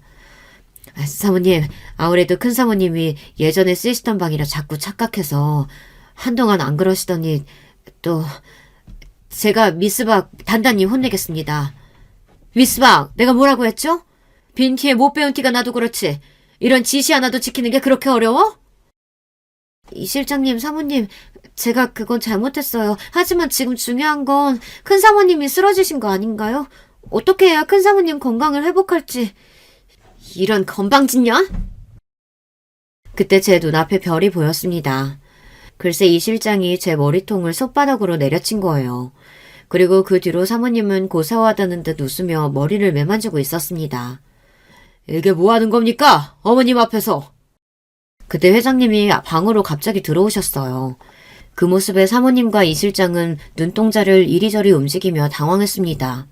사모님, 아무래도 큰사모님이 예전에 쓰시던 방이라 자꾸 착각해서 한동안 안 그러시더니 또 제가 미스박 단단히 혼내겠습니다. 미스박, 내가 뭐라고 했죠? 빈티에 못 배운 티가 나도 그렇지. 이런 지시 하나도 지키는 게 그렇게 어려워? 이 실장님, 사모님, 제가 그건 잘못했어요. 하지만 지금 중요한 건 큰사모님이 쓰러지신 거 아닌가요? 어떻게 해야 큰사모님 건강을 회복할지. 이런 건방진년? 그때 제 눈앞에 별이 보였습니다. 글쎄 이 실장이 제 머리통을 손바닥으로 내려친 거예요. 그리고 그 뒤로 사모님은 고사하다는 듯 웃으며 머리를 매만지고 있었습니다. 이게 뭐 하는 겁니까? 어머님 앞에서. 그때 회장님이 방으로 갑자기 들어오셨어요. 그 모습에 사모님과 이 실장은 눈동자를 이리저리 움직이며 당황했습니다.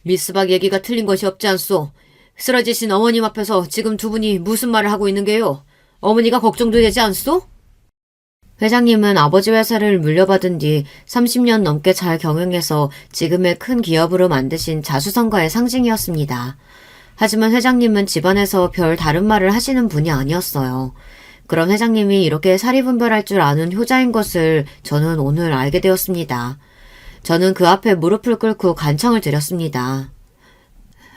미스박 얘기가 틀린 것이 없지 않소. 쓰러지신 어머님 앞에서 지금 두 분이 무슨 말을 하고 있는 게요? 어머니가 걱정도 되지 않소? 회장님은 아버지 회사를 물려받은 뒤 30년 넘게 잘 경영해서 지금의 큰 기업으로 만드신 자수성가의 상징이었습니다. 하지만 회장님은 집안에서 별 다른 말을 하시는 분이 아니었어요. 그럼 회장님이 이렇게 사리분별할 줄 아는 효자인 것을 저는 오늘 알게 되었습니다. 저는 그 앞에 무릎을 꿇고 간청을 드렸습니다.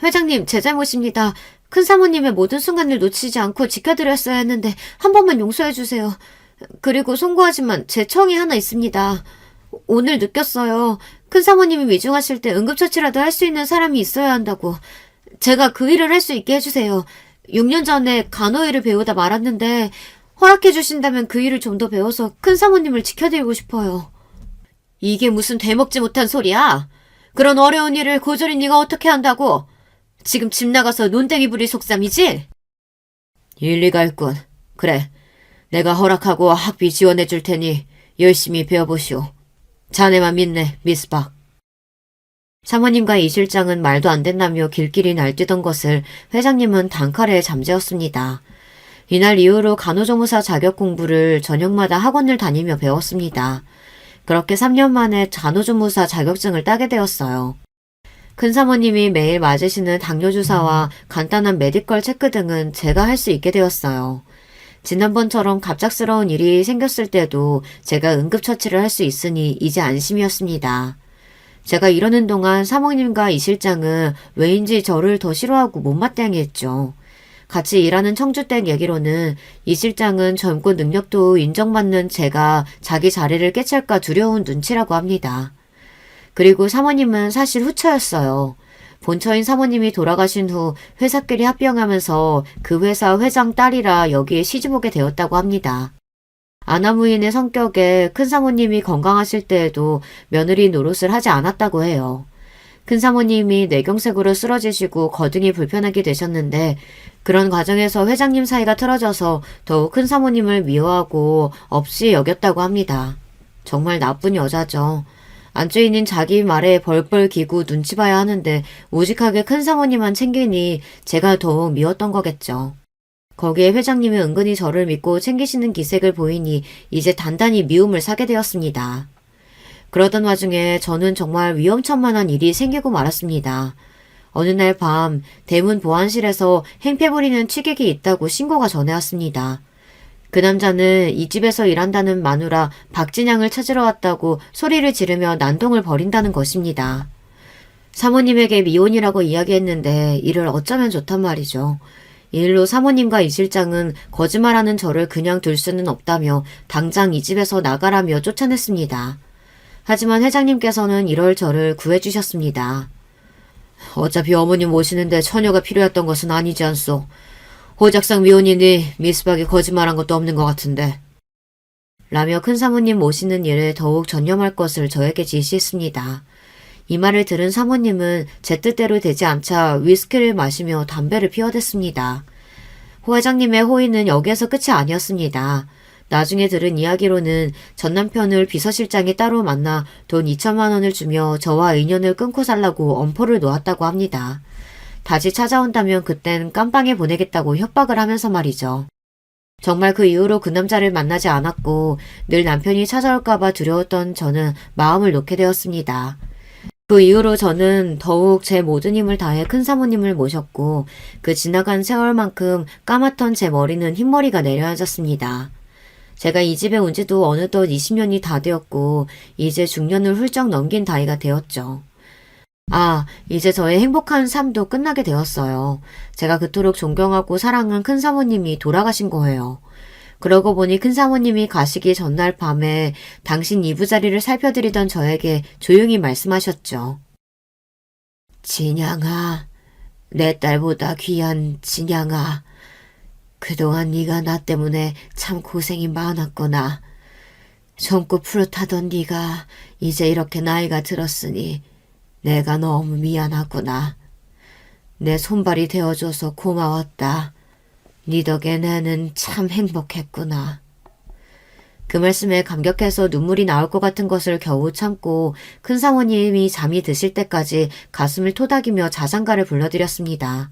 회장님, 제 잘못입니다. 큰사모님의 모든 순간을 놓치지 않고 지켜드렸어야 했는데 한 번만 용서해 주세요. 그리고 송구하지만 제 청이 하나 있습니다. 오늘 느꼈어요. 큰사모님이 위중하실 때 응급처치라도 할 수 있는 사람이 있어야 한다고. 제가 그 일을 할 수 있게 해주세요. 6년 전에 간호일을 배우다 말았는데 허락해 주신다면 그 일을 좀 더 배워서 큰사모님을 지켜드리고 싶어요. 이게 무슨 되먹지 못한 소리야? 그런 어려운 일을 고졸인 네가 어떻게 한다고? 지금 집 나가서 논댕이 부릴 속셈이지? 일리가 있군. 그래. 내가 허락하고 학비 지원해 줄 테니 열심히 배워보시오. 자네만 믿네, 미스박. 사모님과 이 실장은 말도 안 된다며 길길이 날뛰던 것을 회장님은 단칼에 잠재웠습니다. 이날 이후로 간호조무사 자격 공부를 저녁마다 학원을 다니며 배웠습니다. 그렇게 3년 만에 간호조무사 자격증을 따게 되었어요. 큰사모님이 매일 맞으시는 당뇨주사와 간단한 메디컬 체크 등은 제가 할 수 있게 되었어요. 지난번처럼 갑작스러운 일이 생겼을 때도 제가 응급처치를 할 수 있으니 이제 안심이었습니다. 제가 이러는 동안 사모님과 이 실장은 왜인지 저를 더 싫어하고 못마땅해했죠. 같이 일하는 청주댁 얘기로는 이 실장은 젊고 능력도 인정받는 제가 자기 자리를 깨찰까 두려운 눈치라고 합니다. 그리고 사모님은 사실 후처였어요. 본처인 사모님이 돌아가신 후 회사끼리 합병하면서 그 회사 회장 딸이라 여기에 시집오게 되었다고 합니다. 아나무인의 성격에 큰사모님이 건강하실 때에도 며느리 노릇을 하지 않았다고 해요. 큰사모님이 뇌경색으로 쓰러지시고 거둥이 불편하게 되셨는데 그런 과정에서 회장님 사이가 틀어져서 더욱 큰사모님을 미워하고 없이 여겼다고 합니다. 정말 나쁜 여자죠. 안주인인 자기 말에 벌벌 기고 눈치 봐야 하는데 우직하게 큰사모님만 챙기니 제가 더욱 미웠던 거겠죠. 거기에 회장님이 은근히 저를 믿고 챙기시는 기색을 보이니 이제 단단히 미움을 사게 되었습니다. 그러던 와중에 저는 정말 위험천만한 일이 생기고 말았습니다. 어느 날 밤 대문 보안실에서 행패 부리는 취객이 있다고 신고가 전해왔습니다. 그 남자는 이 집에서 일한다는 마누라 박진양을 찾으러 왔다고 소리를 지르며 난동을 벌인다는 것입니다. 사모님에게 미혼이라고 이야기했는데 이를 어쩌면 좋단 말이죠. 이 일로 사모님과 이 실장은 거짓말하는 저를 그냥 둘 수는 없다며 당장 이 집에서 나가라며 쫓아냈습니다. 하지만 회장님께서는 이럴 저를 구해주셨습니다. 어차피 어머님 모시는데 처녀가 필요했던 것은 아니지 않소. 호작상 미혼이니 미스박이 거짓말한 것도 없는 것 같은데. 라며 큰 사모님 모시는 일에 더욱 전념할 것을 저에게 지시했습니다. 이 말을 들은 사모님은 제 뜻대로 되지 않자 위스키를 마시며 담배를 피워댔습니다. 호 회장님의 호의는 여기에서 끝이 아니었습니다. 나중에 들은 이야기로는 전 남편을 비서실장이 따로 만나 돈 2천만 원을 주며 저와 인연을 끊고 살라고 엄포를 놓았다고 합니다. 다시 찾아온다면 그땐 깜빵에 보내겠다고 협박을 하면서 말이죠. 정말 그 이후로 그 남자를 만나지 않았고 늘 남편이 찾아올까봐 두려웠던 저는 마음을 놓게 되었습니다. 그 이후로 저는 더욱 제 모든 힘을 다해 큰 사모님을 모셨고 그 지나간 세월만큼 까맣던 제 머리는 흰머리가 내려앉았습니다. 제가 이 집에 온 지도 어느덧 20년이 다 되었고 이제 중년을 훌쩍 넘긴 나이가 되었죠. 이제 저의 행복한 삶도 끝나게 되었어요. 제가 그토록 존경하고 사랑한 큰 사모님이 돌아가신 거예요. 그러고 보니 큰 사모님이 가시기 전날 밤에 당신 이부자리를 살펴드리던 저에게 조용히 말씀하셨죠. 진양아, 내 딸보다 귀한 진양아. 그동안 네가 나 때문에 참 고생이 많았구나. 젊고 푸릇하던 네가 이제 이렇게 나이가 들었으니 내가 너무 미안하구나. 내 손발이 되어줘서 고마웠다. 네 덕에 나는 참 행복했구나. 그 말씀에 감격해서 눈물이 나올 것 같은 것을 겨우 참고 큰 사모님이 잠이 드실 때까지 가슴을 토닥이며 자장가를 불러드렸습니다.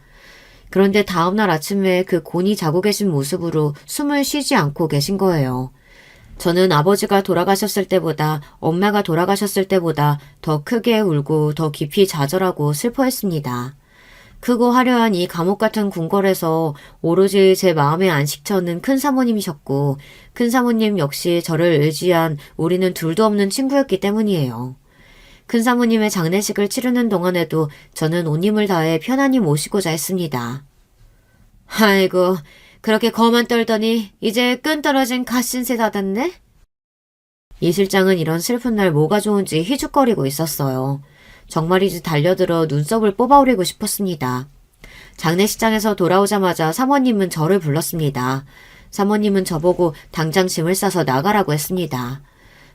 그런데 다음날 아침에 그 곤히 자고 계신 모습으로 숨을 쉬지 않고 계신 거예요. 저는 아버지가 돌아가셨을 때보다 엄마가 돌아가셨을 때보다 더 크게 울고 더 깊이 좌절하고 슬퍼했습니다. 크고 화려한 이 감옥 같은 궁궐에서 오로지 제 마음의 안식처는 큰 사모님이셨고 큰 사모님 역시 저를 의지한 우리는 둘도 없는 친구였기 때문이에요. 큰 사모님의 장례식을 치르는 동안에도 저는 온 힘을 다해 편안히 모시고자 했습니다. 아이고, 그렇게 거만 떨더니 이제 끈 떨어진 갓신세 다 됐네? 이 실장은 이런 슬픈 날 뭐가 좋은지 희죽거리고 있었어요. 정말이지 달려들어 눈썹을 뽑아오리고 싶었습니다. 장례식장에서 돌아오자마자 사모님은 저를 불렀습니다. 사모님은 저보고 당장 짐을 싸서 나가라고 했습니다.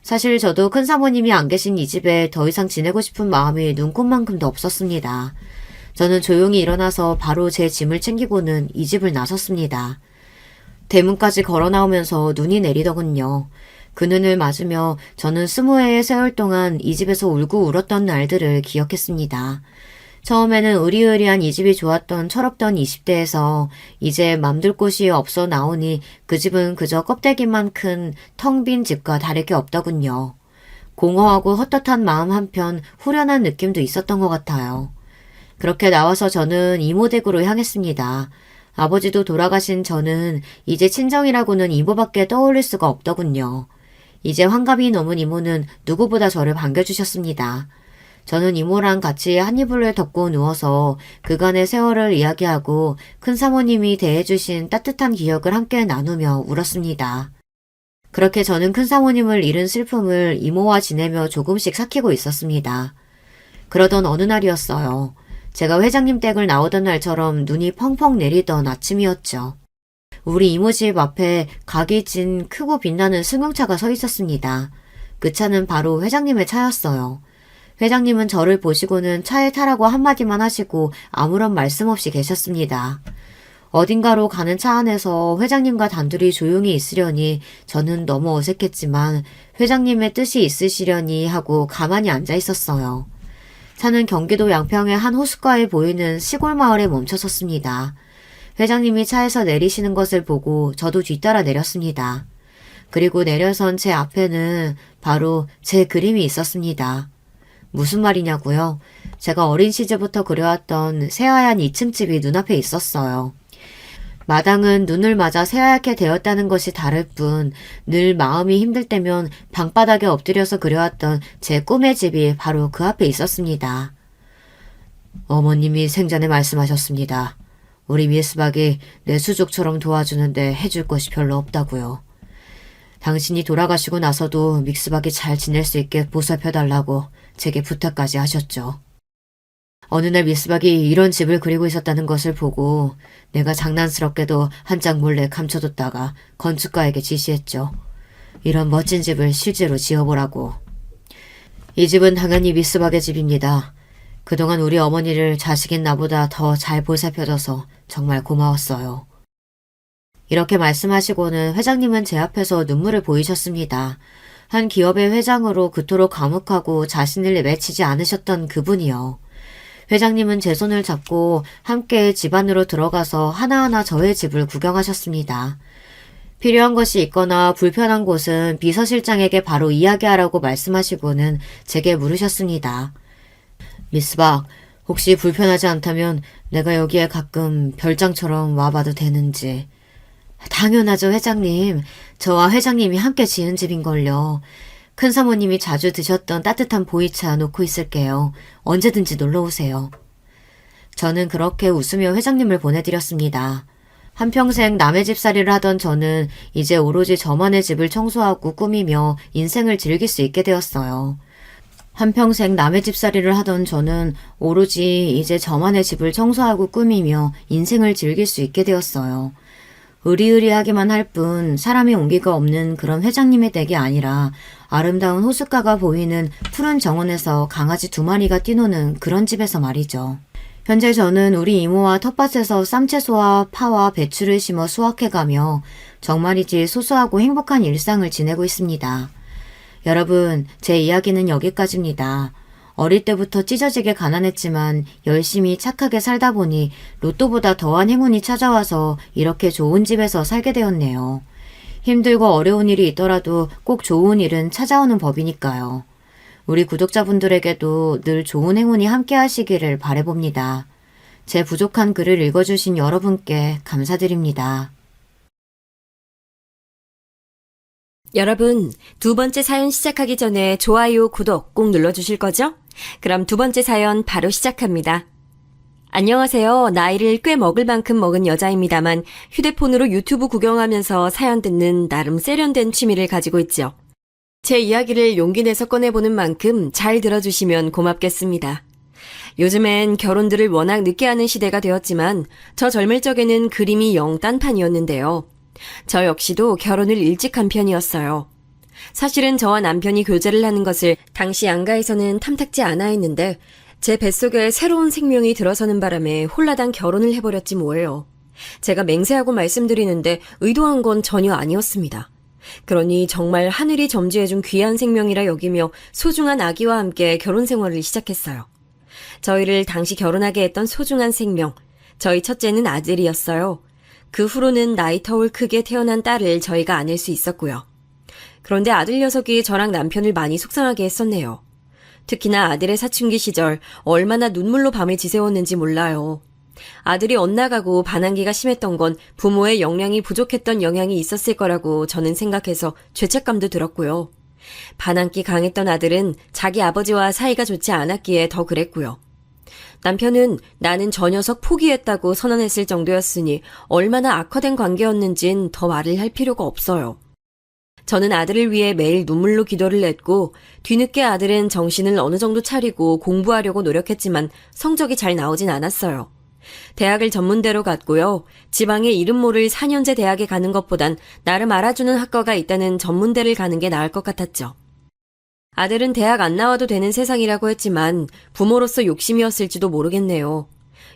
사실 저도 큰 사모님이 안 계신 이 집에 더 이상 지내고 싶은 마음이 눈꽃만큼도 없었습니다. 저는 조용히 일어나서 바로 제 짐을 챙기고는 이 집을 나섰습니다. 대문까지 걸어 나오면서 눈이 내리더군요. 그 눈을 맞으며 저는 20회의 세월 동안 이 집에서 울고 울었던 날들을 기억했습니다. 처음에는 으리으리한 이 집이 좋았던 철없던 20대에서 이제 맘둘 곳이 없어 나오니 그 집은 그저 껍데기만 큰 텅 빈 집과 다를 게 없더군요. 공허하고 헛헛한 마음 한편 후련한 느낌도 있었던 것 같아요. 그렇게 나와서 저는 이모 댁으로 향했습니다. 아버지도 돌아가신 저는 이제 친정이라고는 이모밖에 떠올릴 수가 없더군요. 이제 환갑이 넘은 이모는 누구보다 저를 반겨주셨습니다. 저는 이모랑 같이 한 이불을 덮고 누워서 그간의 세월을 이야기하고 큰 사모님이 대해주신 따뜻한 기억을 함께 나누며 울었습니다. 그렇게 저는 큰 사모님을 잃은 슬픔을 이모와 지내며 조금씩 삭히고 있었습니다. 그러던 어느 날이었어요. 제가 회장님 댁을 나오던 날처럼 눈이 펑펑 내리던 아침이었죠. 우리 이모 집 앞에 각이 진 크고 빛나는 승용차가 서 있었습니다. 그 차는 바로 회장님의 차였어요. 회장님은 저를 보시고는 차에 타라고 한마디만 하시고 아무런 말씀 없이 계셨습니다. 어딘가로 가는 차 안에서 회장님과 단둘이 조용히 있으려니 저는 너무 어색했지만 회장님의 뜻이 있으시려니 하고 가만히 앉아 있었어요. 차는 경기도 양평의 한 호숫가에 보이는 시골 마을에 멈춰섰습니다. 회장님이 차에서 내리시는 것을 보고 저도 뒤따라 내렸습니다. 그리고 내려선 제 앞에는 바로 제 그림이 있었습니다. 무슨 말이냐고요? 제가 어린 시절부터 그려왔던 새하얀 2층 집이 눈앞에 있었어요. 마당은 눈을 맞아 새하얗게 되었다는 것이 다를 뿐 늘 마음이 힘들 때면 방바닥에 엎드려서 그려왔던 제 꿈의 집이 바로 그 앞에 있었습니다. 어머님이 생전에 말씀하셨습니다. 우리 미스박이 내 수족처럼 도와주는데 해줄 것이 별로 없다고요. 당신이 돌아가시고 나서도 믹스박이 잘 지낼 수 있게 보살펴달라고 제게 부탁까지 하셨죠. 어느 날 미스박이 이런 집을 그리고 있었다는 것을 보고 내가 장난스럽게도 한 장 몰래 감춰뒀다가 건축가에게 지시했죠. 이런 멋진 집을 실제로 지어보라고. 이 집은 당연히 미스박의 집입니다. 그동안 우리 어머니를 자식인 나보다 더 잘 보살펴줘서 정말 고마웠어요. 이렇게 말씀하시고는 회장님은 제 앞에서 눈물을 보이셨습니다. 한 기업의 회장으로 그토록 과묵하고 자신을 맺히지 않으셨던 그분이요. 회장님은 제 손을 잡고 함께 집 안으로 들어가서 하나하나 저의 집을 구경하셨습니다. 필요한 것이 있거나 불편한 곳은 비서실장에게 바로 이야기하라고 말씀하시고는 제게 물으셨습니다. 미스박, 혹시 불편하지 않다면 내가 여기에 가끔 별장처럼 와봐도 되는지. 당연하죠, 회장님. 저와 회장님이 함께 지은 집인걸요. 큰 사모님이 자주 드셨던 따뜻한 보이차 놓고 있을게요. 언제든지 놀러오세요. 저는 그렇게 웃으며 회장님을 보내드렸습니다. 한평생 남의 집살이를 하던 저는 이제 오로지 저만의 집을 청소하고 꾸미며 인생을 즐길 수 있게 되었어요. 한평생 남의 집살이를 하던 저는 오로지 이제 저만의 집을 청소하고 꾸미며 인생을 즐길 수 있게 되었어요. 의리의리하기만 할 뿐 사람이 온기가 없는 그런 회장님의 댁이 아니라 아름다운 호숫가가 보이는 푸른 정원에서 강아지 2마리가 뛰노는 그런 집에서 말이죠. 현재 저는 우리 이모와 텃밭에서 쌈채소와 파와 배추를 심어 수확해가며 정말이지 소소하고 행복한 일상을 지내고 있습니다. 여러분, 제 이야기는 여기까지입니다. 어릴 때부터 찢어지게 가난했지만 열심히 착하게 살다 보니 로또보다 더한 행운이 찾아와서 이렇게 좋은 집에서 살게 되었네요. 힘들고 어려운 일이 있더라도 꼭 좋은 일은 찾아오는 법이니까요. 우리 구독자분들에게도 늘 좋은 행운이 함께 하시기를 바라봅니다. 제 부족한 글을 읽어주신 여러분께 감사드립니다. 여러분, 2번째 사연 시작하기 전에 좋아요, 구독 꼭 눌러주실 거죠? 그럼 2번째 사연 바로 시작합니다. 안녕하세요. 나이를 꽤 먹을 만큼 먹은 여자입니다만 휴대폰으로 유튜브 구경하면서 사연 듣는 나름 세련된 취미를 가지고 있죠. 제 이야기를 용기 내서 꺼내보는 만큼 잘 들어주시면 고맙겠습니다. 요즘엔 결혼들을 워낙 늦게 하는 시대가 되었지만 저 젊을 적에는 그림이 영 딴판이었는데요. 저 역시도 결혼을 일찍 한 편이었어요. 사실은 저와 남편이 교제를 하는 것을 당시 양가에서는 탐탁지 않아 했는데 제 뱃속에 새로운 생명이 들어서는 바람에 홀라당 결혼을 해버렸지 뭐예요. 제가 맹세하고 말씀드리는데 의도한 건 전혀 아니었습니다. 그러니 정말 하늘이 점지해준 귀한 생명이라 여기며 소중한 아기와 함께 결혼 생활을 시작했어요. 저희를 당시 결혼하게 했던 소중한 생명, 저희 첫째는 아들이었어요. 그 후로는 나이 터울 크게 태어난 딸을 저희가 안을 수 있었고요. 그런데 아들 녀석이 저랑 남편을 많이 속상하게 했었네요. 특히나 아들의 사춘기 시절 얼마나 눈물로 밤을 지새웠는지 몰라요. 아들이 엇나가고 반항기가 심했던 건 부모의 역량이 부족했던 영향이 있었을 거라고 저는 생각해서 죄책감도 들었고요. 반항기 강했던 아들은 자기 아버지와 사이가 좋지 않았기에 더 그랬고요. 남편은 나는 저 녀석 포기했다고 선언했을 정도였으니 얼마나 악화된 관계였는진 더 말을 할 필요가 없어요. 저는 아들을 위해 매일 눈물로 기도를 했고 뒤늦게 아들은 정신을 어느 정도 차리고 공부하려고 노력했지만 성적이 잘 나오진 않았어요. 대학을 전문대로 갔고요. 지방에 이름 모를 4년제 대학에 가는 것보단 나름 알아주는 학과가 있다는 전문대를 가는 게 나을 것 같았죠. 아들은 대학 안 나와도 되는 세상이라고 했지만 부모로서 욕심이었을지도 모르겠네요.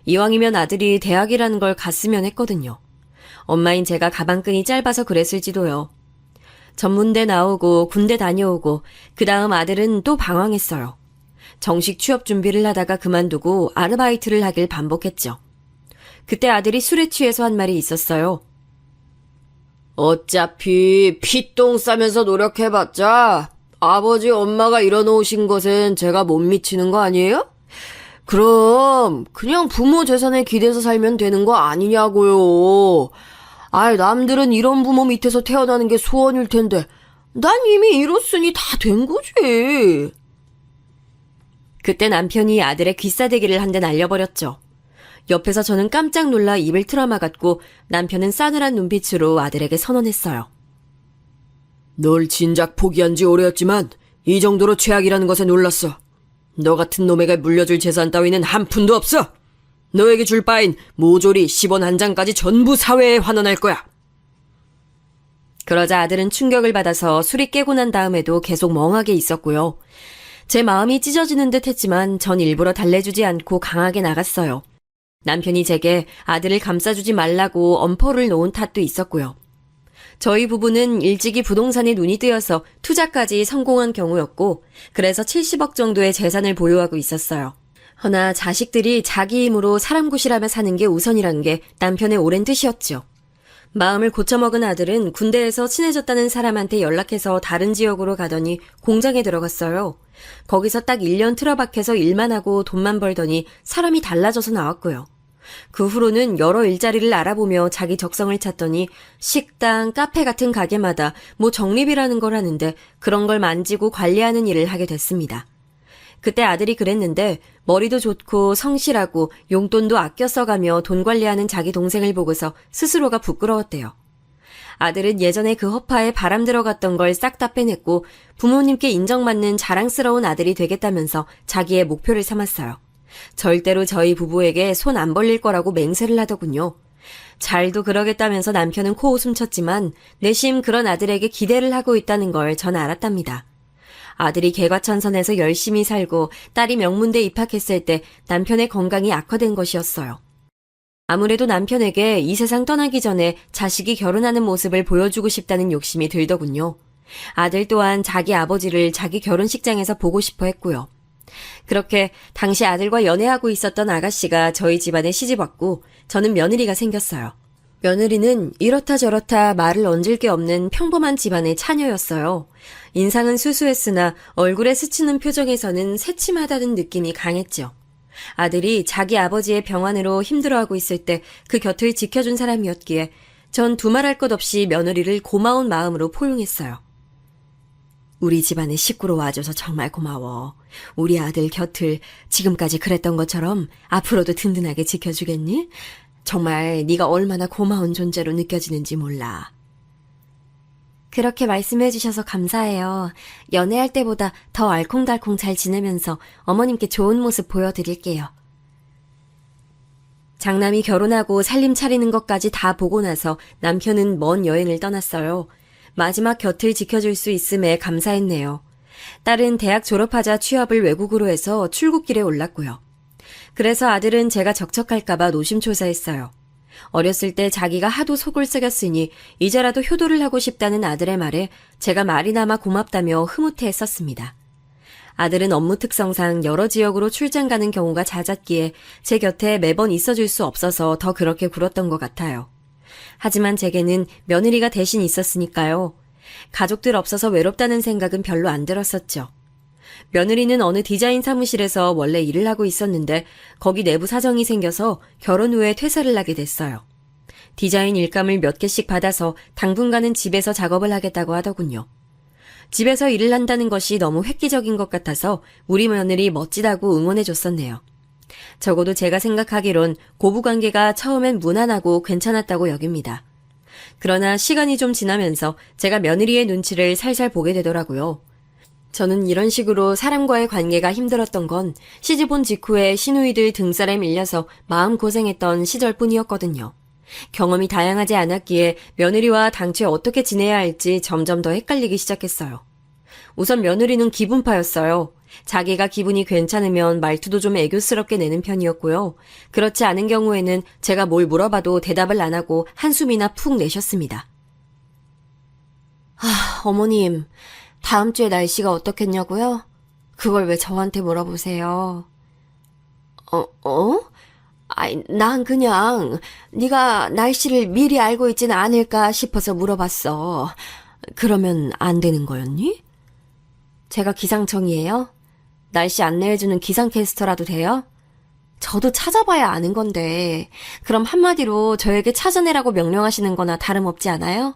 이왕이면 아들이 대학이라는 걸 갔으면 했거든요. 엄마인 제가 가방끈이 짧아서 그랬을지도요. 전문대 나오고 군대 다녀오고 그 다음 아들은 또 방황했어요. 정식 취업 준비를 하다가 그만두고 아르바이트를 하길 반복했죠. 그때 아들이 술에 취해서 한 말이 있었어요. 어차피 피똥 싸면서 노력해봤자 아버지 엄마가 일어놓으신 것은 제가 못 미치는 거 아니에요? 그럼 그냥 부모 재산에 기대서 살면 되는 거 아니냐고요. 아이, 남들은 이런 부모 밑에서 태어나는 게 소원일 텐데 난 이미 이뤘으니 다 된 거지. 그때 남편이 아들의 귀싸대기를 한 대 날려버렸죠. 옆에서 저는 깜짝 놀라 입을 틀어막았고 남편은 싸늘한 눈빛으로 아들에게 선언했어요. 널 진작 포기한 지 오래였지만 이 정도로 최악이라는 것에 놀랐어. 너 같은 놈에게 물려줄 재산 따위는 한 푼도 없어. 너에게 줄 바엔 모조리 10원 한 장까지 전부 사회에 환원할 거야. 그러자 아들은 충격을 받아서 술이 깨고 난 다음에도 계속 멍하게 있었고요. 제 마음이 찢어지는 듯 했지만 전 일부러 달래주지 않고 강하게 나갔어요. 남편이 제게 아들을 감싸주지 말라고 엄포를 놓은 탓도 있었고요. 저희 부부는 일찍이 부동산에 눈이 뜨여서 투자까지 성공한 경우였고 그래서 70억 정도의 재산을 보유하고 있었어요. 허나 자식들이 자기 힘으로 사람 구실하며 사는 게 우선이란 게 남편의 오랜 뜻이었죠. 마음을 고쳐먹은 아들은 군대에서 친해졌다는 사람한테 연락해서 다른 지역으로 가더니 공장에 들어갔어요. 거기서 딱 1년 틀어박혀서 일만 하고 돈만 벌더니 사람이 달라져서 나왔고요. 그 후로는 여러 일자리를 알아보며 자기 적성을 찾더니 식당, 카페 같은 가게마다 뭐 적립이라는 걸 하는데 그런 걸 만지고 관리하는 일을 하게 됐습니다. 그때 아들이 그랬는데 머리도 좋고 성실하고 용돈도 아껴 써가며 돈 관리하는 자기 동생을 보고서 스스로가 부끄러웠대요. 아들은 예전에 그 허파에 바람 들어갔던 걸 싹 다 빼냈고 부모님께 인정받는 자랑스러운 아들이 되겠다면서 자기의 목표를 삼았어요. 절대로 저희 부부에게 손 안 벌릴 거라고 맹세를 하더군요. 잘도 그러겠다면서 남편은 코웃음 쳤지만 내심 그런 아들에게 기대를 하고 있다는 걸 전 알았답니다. 아들이 개과천선해서 열심히 살고 딸이 명문대에 입학했을 때 남편의 건강이 악화된 것이었어요. 아무래도 남편에게 이 세상 떠나기 전에 자식이 결혼하는 모습을 보여주고 싶다는 욕심이 들더군요. 아들 또한 자기 아버지를 자기 결혼식장에서 보고 싶어 했고요. 그렇게 당시 아들과 연애하고 있었던 아가씨가 저희 집안에 시집왔고 저는 며느리가 생겼어요. 며느리는 이렇다 저렇다 말을 얹을 게 없는 평범한 집안의 차녀였어요. 인상은 수수했으나 얼굴에 스치는 표정에서는 새침하다는 느낌이 강했죠. 아들이 자기 아버지의 병환으로 힘들어하고 있을 때 그 곁을 지켜준 사람이었기에 전 두말할 것 없이 며느리를 고마운 마음으로 포용했어요. 우리 집안의 식구로 와줘서 정말 고마워. 우리 아들 곁을 지금까지 그랬던 것처럼 앞으로도 든든하게 지켜주겠니? 정말 네가 얼마나 고마운 존재로 느껴지는지 몰라. 그렇게 말씀해 주셔서 감사해요. 연애할 때보다 더 알콩달콩 잘 지내면서 어머님께 좋은 모습 보여드릴게요. 장남이 결혼하고 살림 차리는 것까지 다 보고 나서 남편은 먼 여행을 떠났어요. 마지막 곁을 지켜줄 수 있음에 감사했네요. 딸은 대학 졸업하자 취업을 외국으로 해서 출국길에 올랐고요. 그래서 아들은 제가 적적할까봐 노심초사했어요. 어렸을 때 자기가 하도 속을 썩였으니 이제라도 효도를 하고 싶다는 아들의 말에 제가 말이나마 고맙다며 흐뭇해했었습니다. 아들은 업무 특성상 여러 지역으로 출장 가는 경우가 잦았기에 제 곁에 매번 있어줄 수 없어서 더 그렇게 굴었던 것 같아요. 하지만 제게는 며느리가 대신 있었으니까요. 가족들 없어서 외롭다는 생각은 별로 안 들었었죠. 며느리는 어느 디자인 사무실에서 원래 일을 하고 있었는데 거기 내부 사정이 생겨서 결혼 후에 퇴사를 하게 됐어요. 디자인 일감을 몇 개씩 받아서 당분간은 집에서 작업을 하겠다고 하더군요. 집에서 일을 한다는 것이 너무 획기적인 것 같아서 우리 며느리 멋지다고 응원해줬었네요. 적어도 제가 생각하기론 고부관계가 처음엔 무난하고 괜찮았다고 여깁니다. 그러나 시간이 좀 지나면서 제가 며느리의 눈치를 살살 보게 되더라고요. 저는 이런 식으로 사람과의 관계가 힘들었던 건 시집온 직후에 시누이들 등살에 밀려서 마음고생했던 시절뿐이었거든요. 경험이 다양하지 않았기에 며느리와 당최 어떻게 지내야 할지 점점 더 헷갈리기 시작했어요. 우선 며느리는 기분파였어요. 자기가 기분이 괜찮으면 말투도 좀 애교스럽게 내는 편이었고요. 그렇지 않은 경우에는 제가 뭘 물어봐도 대답을 안 하고 한숨이나 푹 내셨습니다. 어머님, 다음 주에 날씨가 어떻겠냐고요? 그걸 왜 저한테 물어보세요? 난 그냥 네가 날씨를 미리 알고 있지는 않을까 싶어서 물어봤어. 그러면 안 되는 거였니? 제가 기상청이에요? 날씨 안내해주는 기상캐스터라도 돼요? 저도 찾아봐야 아는 건데 그럼 한마디로 저에게 찾아내라고 명령하시는 거나 다름없지 않아요?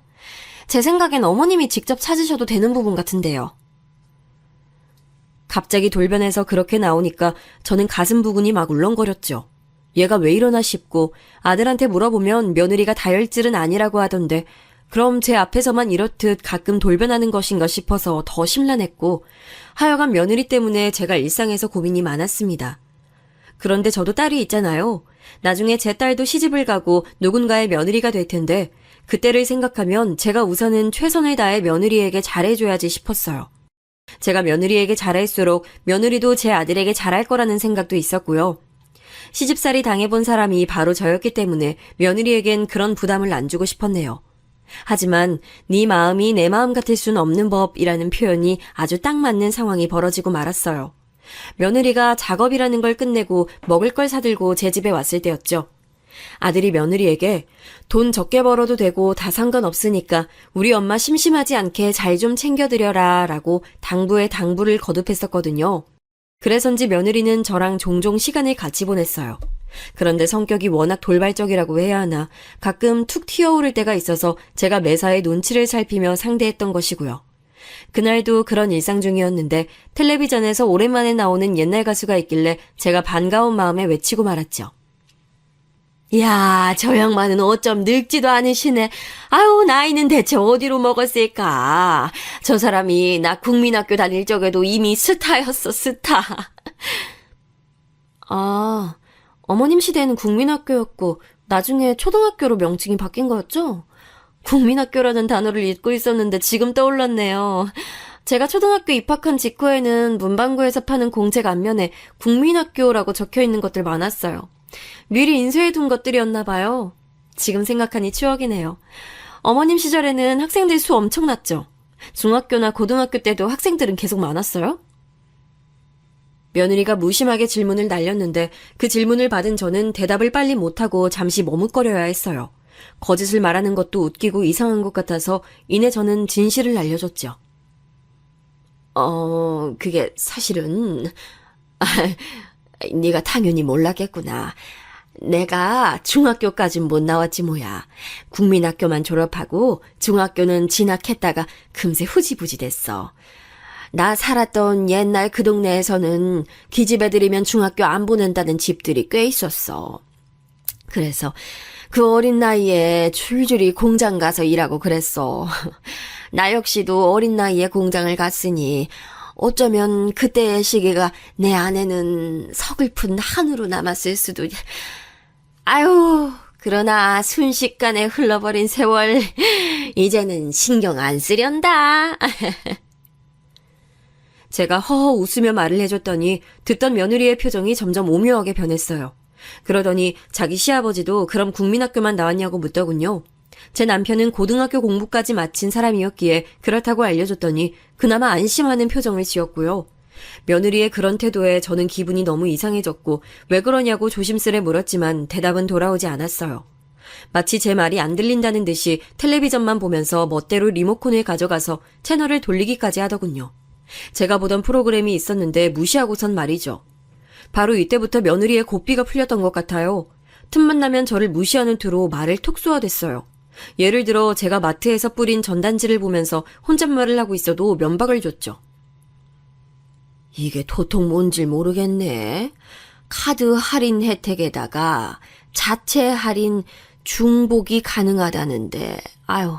제 생각엔 어머님이 직접 찾으셔도 되는 부분 같은데요. 갑자기 돌변해서 그렇게 나오니까 저는 가슴 부근이 막 울렁거렸죠. 얘가 왜 이러나 싶고 아들한테 물어보면 며느리가 다혈질은 아니라고 하던데 그럼 제 앞에서만 이렇듯 가끔 돌변하는 것인가 싶어서 더 심란했고 하여간 며느리 때문에 제가 일상에서 고민이 많았습니다. 그런데 저도 딸이 있잖아요. 나중에 제 딸도 시집을 가고 누군가의 며느리가 될 텐데 그때를 생각하면 제가 우선은 최선을 다해 며느리에게 잘해줘야지 싶었어요. 제가 며느리에게 잘할수록 며느리도 제 아들에게 잘할 거라는 생각도 있었고요. 시집살이 당해본 사람이 바로 저였기 때문에 며느리에겐 그런 부담을 안 주고 싶었네요. 하지만 네 마음이 내 마음 같을 순 없는 법이라는 표현이 아주 딱 맞는 상황이 벌어지고 말았어요. 며느리가 작업이라는 걸 끝내고 먹을 걸 사들고 제 집에 왔을 때였죠. 아들이 며느리에게 돈 적게 벌어도 되고 다 상관없으니까 우리 엄마 심심하지 않게 잘 좀 챙겨드려라 라고 당부에 당부를 거듭했었거든요. 그래서인지 며느리는 저랑 종종 시간을 같이 보냈어요. 그런데 성격이 워낙 돌발적이라고 해야 하나 가끔 툭 튀어오를 때가 있어서 제가 매사에 눈치를 살피며 상대했던 것이고요. 그날도 그런 일상 중이었는데 텔레비전에서 오랜만에 나오는 옛날 가수가 있길래 제가 반가운 마음에 외치고 말았죠. 야, 저 양반은 어쩜 늙지도 않으시네. 아유, 나이는 대체 어디로 먹었을까. 저 사람이 나 국민학교 다닐 적에도 이미 스타였어, 스타. 아, 어머님 시대에는 국민학교였고 나중에 초등학교로 명칭이 바뀐 거였죠? 국민학교라는 단어를 잊고 있었는데 지금 떠올랐네요. 제가 초등학교 입학한 직후에는 문방구에서 파는 공책 앞면에 국민학교라고 적혀있는 것들 많았어요. 미리 인쇄해둔 것들이었나 봐요. 지금 생각하니 추억이네요. 어머님 시절에는 학생들 수 엄청났죠? 중학교나 고등학교 때도 학생들은 계속 많았어요? 며느리가 무심하게 질문을 날렸는데 그 질문을 받은 저는 대답을 빨리 못하고 잠시 머뭇거려야 했어요. 거짓을 말하는 것도 웃기고 이상한 것 같아서 이내 저는 진실을 알려줬죠. 그게 사실은 네가 당연히 몰랐겠구나. 내가 중학교까진 못 나왔지 뭐야. 국민학교만 졸업하고 중학교는 진학했다가 금세 후지부지 됐어. 나 살았던 옛날 그 동네에서는 기집애들이면 중학교 안 보낸다는 집들이 꽤 있었어. 그래서 그 어린 나이에 줄줄이 공장 가서 일하고 그랬어. 나 역시도 어린 나이에 공장을 갔으니 어쩌면 그때의 시기가 내 안에는 서글픈 한으로 남았을 수도. 아유, 그러나 순식간에 흘러버린 세월 이제는 신경 안 쓰련다. 제가 허허 웃으며 말을 해줬더니 듣던 며느리의 표정이 점점 오묘하게 변했어요. 그러더니 자기 시아버지도 그럼 국민학교만 나왔냐고 묻더군요. 제 남편은 고등학교 공부까지 마친 사람이었기에 그렇다고 알려줬더니 그나마 안심하는 표정을 지었고요. 며느리의 그런 태도에 저는 기분이 너무 이상해졌고 왜 그러냐고 조심스레 물었지만 대답은 돌아오지 않았어요. 마치 제 말이 안 들린다는 듯이 텔레비전만 보면서 멋대로 리모컨을 가져가서 채널을 돌리기까지 하더군요. 제가 보던 프로그램이 있었는데 무시하고선 말이죠. 바로 이때부터 며느리의 고삐가 풀렸던 것 같아요. 틈만 나면 저를 무시하는 투로 말을 톡 쏘아댔어요. 예를 들어 제가 마트에서 뿌린 전단지를 보면서 혼잣말을 하고 있어도 면박을 줬죠. 이게 도통 뭔지 모르겠네. 카드 할인 혜택에다가 자체 할인 중복이 가능하다는데 아유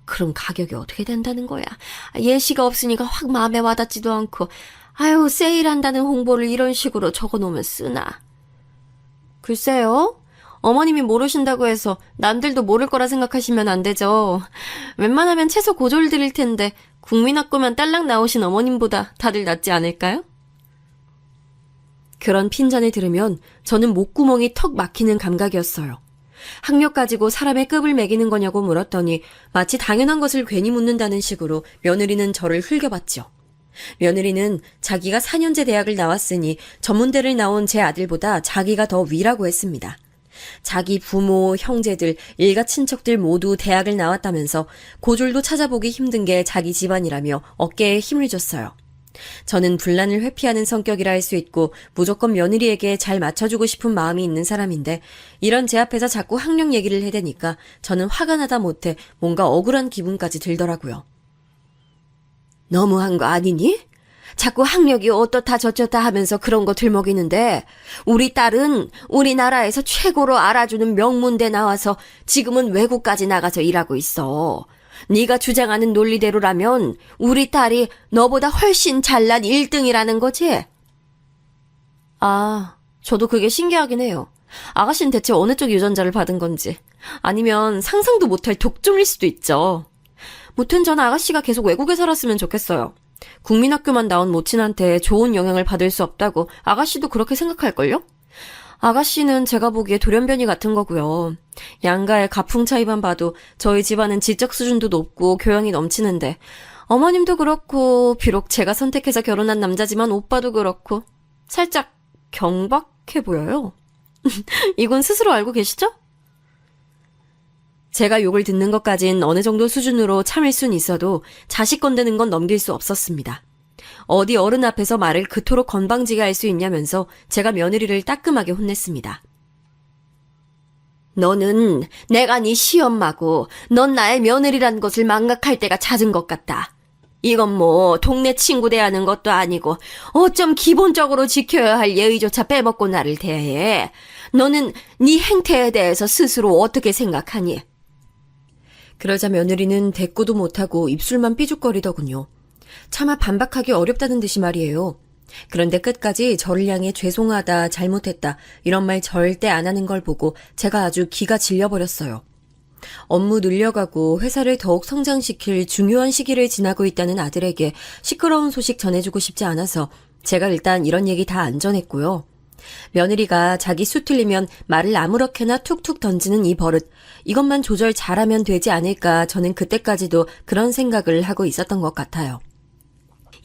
그럼 가격이 어떻게 된다는 거야. 예시가 없으니까 확 마음에 와닿지도 않고 아유 세일한다는 홍보를 이런 식으로 적어놓으면 쓰나. 글쎄요. 어머님이 모르신다고 해서 남들도 모를 거라 생각하시면 안 되죠. 웬만하면 채소 고졸 드릴 텐데 국민학교만 딸랑 나오신 어머님보다 다들 낫지 않을까요? 그런 핀잔을 들으면 저는 목구멍이 턱 막히는 감각이었어요. 학력 가지고 사람의 급을 매기는 거냐고 물었더니 마치 당연한 것을 괜히 묻는다는 식으로 며느리는 저를 흘겨봤죠. 며느리는 자기가 4년제 대학을 나왔으니 전문대를 나온 제 아들보다 자기가 더 위라고 했습니다. 자기 부모, 형제들, 일가 친척들 모두 대학을 나왔다면서 고졸도 찾아보기 힘든 게 자기 집안이라며 어깨에 힘을 줬어요. 저는 분란을 회피하는 성격이라 할 수 있고 무조건 며느리에게 잘 맞춰주고 싶은 마음이 있는 사람인데 이런 제 앞에서 자꾸 학력 얘기를 해대니까 저는 화가 나다 못해 뭔가 억울한 기분까지 들더라고요. 너무한 거 아니니? 자꾸 학력이 어떻다 저쩌다 하면서 그런 거 들먹이는데 우리 딸은 우리나라에서 최고로 알아주는 명문대 나와서 지금은 외국까지 나가서 일하고 있어. 네가 주장하는 논리대로라면 우리 딸이 너보다 훨씬 잘난 1등이라는 거지? 아, 저도 그게 신기하긴 해요. 아가씨는 대체 어느 쪽 유전자를 받은 건지. 아니면 상상도 못할 독종일 수도 있죠. 무튼 전 아가씨가 계속 외국에 살았으면 좋겠어요. 국민학교만 나온 모친한테 좋은 영향을 받을 수 없다고 아가씨도 그렇게 생각할걸요? 아가씨는 제가 보기에 돌연변이 같은 거고요. 양가의 가풍 차이만 봐도 저희 집안은 지적 수준도 높고 교양이 넘치는데 어머님도 그렇고 비록 제가 선택해서 결혼한 남자지만 오빠도 그렇고 살짝 경박해 보여요. 이건 스스로 알고 계시죠? 제가 욕을 듣는 것까진 어느 정도 수준으로 참을 순 있어도 자식 건드는 건 넘길 수 없었습니다. 어디 어른 앞에서 말을 그토록 건방지게 할 수 있냐면서 제가 며느리를 따끔하게 혼냈습니다. 너는 내가 네 시엄마고 넌 나의 며느리란 것을 망각할 때가 잦은 것 같다. 이건 뭐 동네 친구 대하는 것도 아니고 어쩜 기본적으로 지켜야 할 예의조차 빼먹고 나를 대해. 너는 네 행태에 대해서 스스로 어떻게 생각하니? 그러자 며느리는 대꾸도 못하고 입술만 삐죽거리더군요. 차마 반박하기 어렵다는 듯이 말이에요. 그런데 끝까지 저를 향해 죄송하다, 잘못했다 이런 말 절대 안 하는 걸 보고 제가 아주 기가 질려버렸어요. 업무 늘려가고 회사를 더욱 성장시킬 중요한 시기를 지나고 있다는 아들에게 시끄러운 소식 전해주고 싶지 않아서 제가 일단 이런 얘기 다 안 전했고요. 며느리가 자기 수 틀리면 말을 아무렇게나 툭툭 던지는 이 버릇, 이것만 조절 잘하면 되지 않을까 저는 그때까지도 그런 생각을 하고 있었던 것 같아요.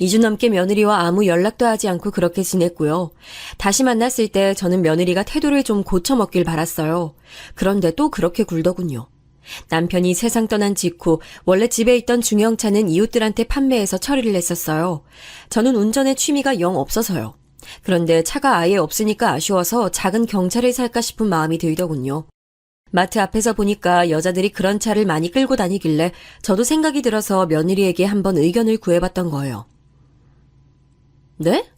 2주 넘게 며느리와 아무 연락도 하지 않고 그렇게 지냈고요. 다시 만났을 때 저는 며느리가 태도를 좀 고쳐먹길 바랐어요. 그런데 또 그렇게 굴더군요. 남편이 세상 떠난 직후 원래 집에 있던 중형차는 이웃들한테 판매해서 처리를 했었어요. 저는 운전에 취미가 영 없어서요. 그런데 차가 아예 없으니까 아쉬워서 작은 경차를 살까 싶은 마음이 들더군요. 마트 앞에서 보니까 여자들이 그런 차를 많이 끌고 다니길래 저도 생각이 들어서 며느리에게 한번 의견을 구해봤던 거예요. 네?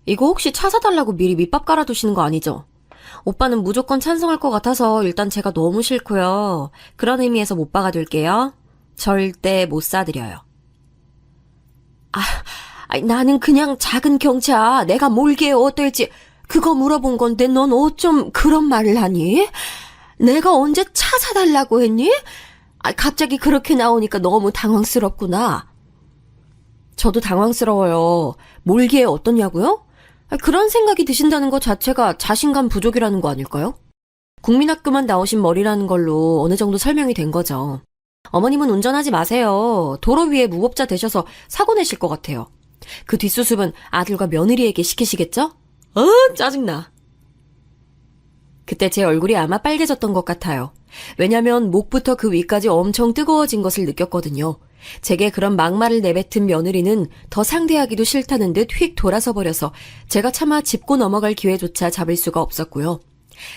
이거 혹시 차 사달라고 미리 밑밥 깔아두시는 거 아니죠? 오빠는 무조건 찬성할 것 같아서 일단 제가 너무 싫고요. 그런 의미에서 못 박아둘게요. 절대 못 사드려요. 나는 그냥 작은 경차 내가 몰게 어떨지 그거 물어본 건데 넌 어쩜 그런 말을 하니? 내가 언제 차 사달라고 했니? 갑자기 그렇게 나오니까 너무 당황스럽구나. 저도 당황스러워요. 몰기에 어떠냐고요? 그런 생각이 드신다는 것 자체가 자신감 부족이라는 거 아닐까요? 국민학교만 나오신 머리라는 걸로 어느 정도 설명이 된 거죠. 어머님은 운전하지 마세요. 도로 위에 무법자 되셔서 사고 내실 것 같아요. 그 뒷수습은 아들과 며느리에게 시키시겠죠? 짜증나. 그때 제 얼굴이 아마 빨개졌던 것 같아요. 왜냐면 목부터 그 위까지 엄청 뜨거워진 것을 느꼈거든요. 제게 그런 막말을 내뱉은 며느리는 더 상대하기도 싫다는 듯 휙 돌아서 버려서 제가 차마 짚고 넘어갈 기회조차 잡을 수가 없었고요.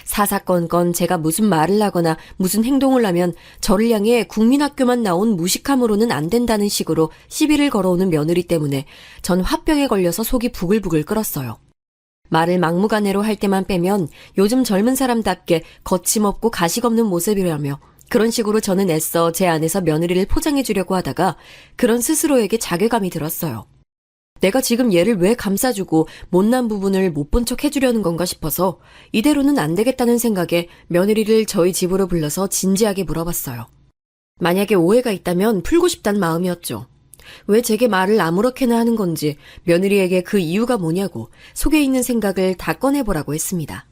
사사건건 제가 무슨 말을 하거나 무슨 행동을 하면 저를 향해 국민학교만 나온 무식함으로는 안 된다는 식으로 시비를 걸어오는 며느리 때문에 전 화병에 걸려서 속이 부글부글 끓었어요. 말을 막무가내로 할 때만 빼면 요즘 젊은 사람답게 거침없고 가식 없는 모습이라며 그런 식으로 저는 애써 제 안에서 며느리를 포장해 주려고 하다가 그런 스스로에게 자괴감이 들었어요. 내가 지금 얘를 왜 감싸주고 못난 부분을 못 본 척 해주려는 건가 싶어서 이대로는 안 되겠다는 생각에 며느리를 저희 집으로 불러서 진지하게 물어봤어요. 만약에 오해가 있다면 풀고 싶단 마음이었죠. 왜 제게 말을 아무렇게나 하는 건지 며느리에게 그 이유가 뭐냐고 속에 있는 생각을 다 꺼내보라고 했습니다.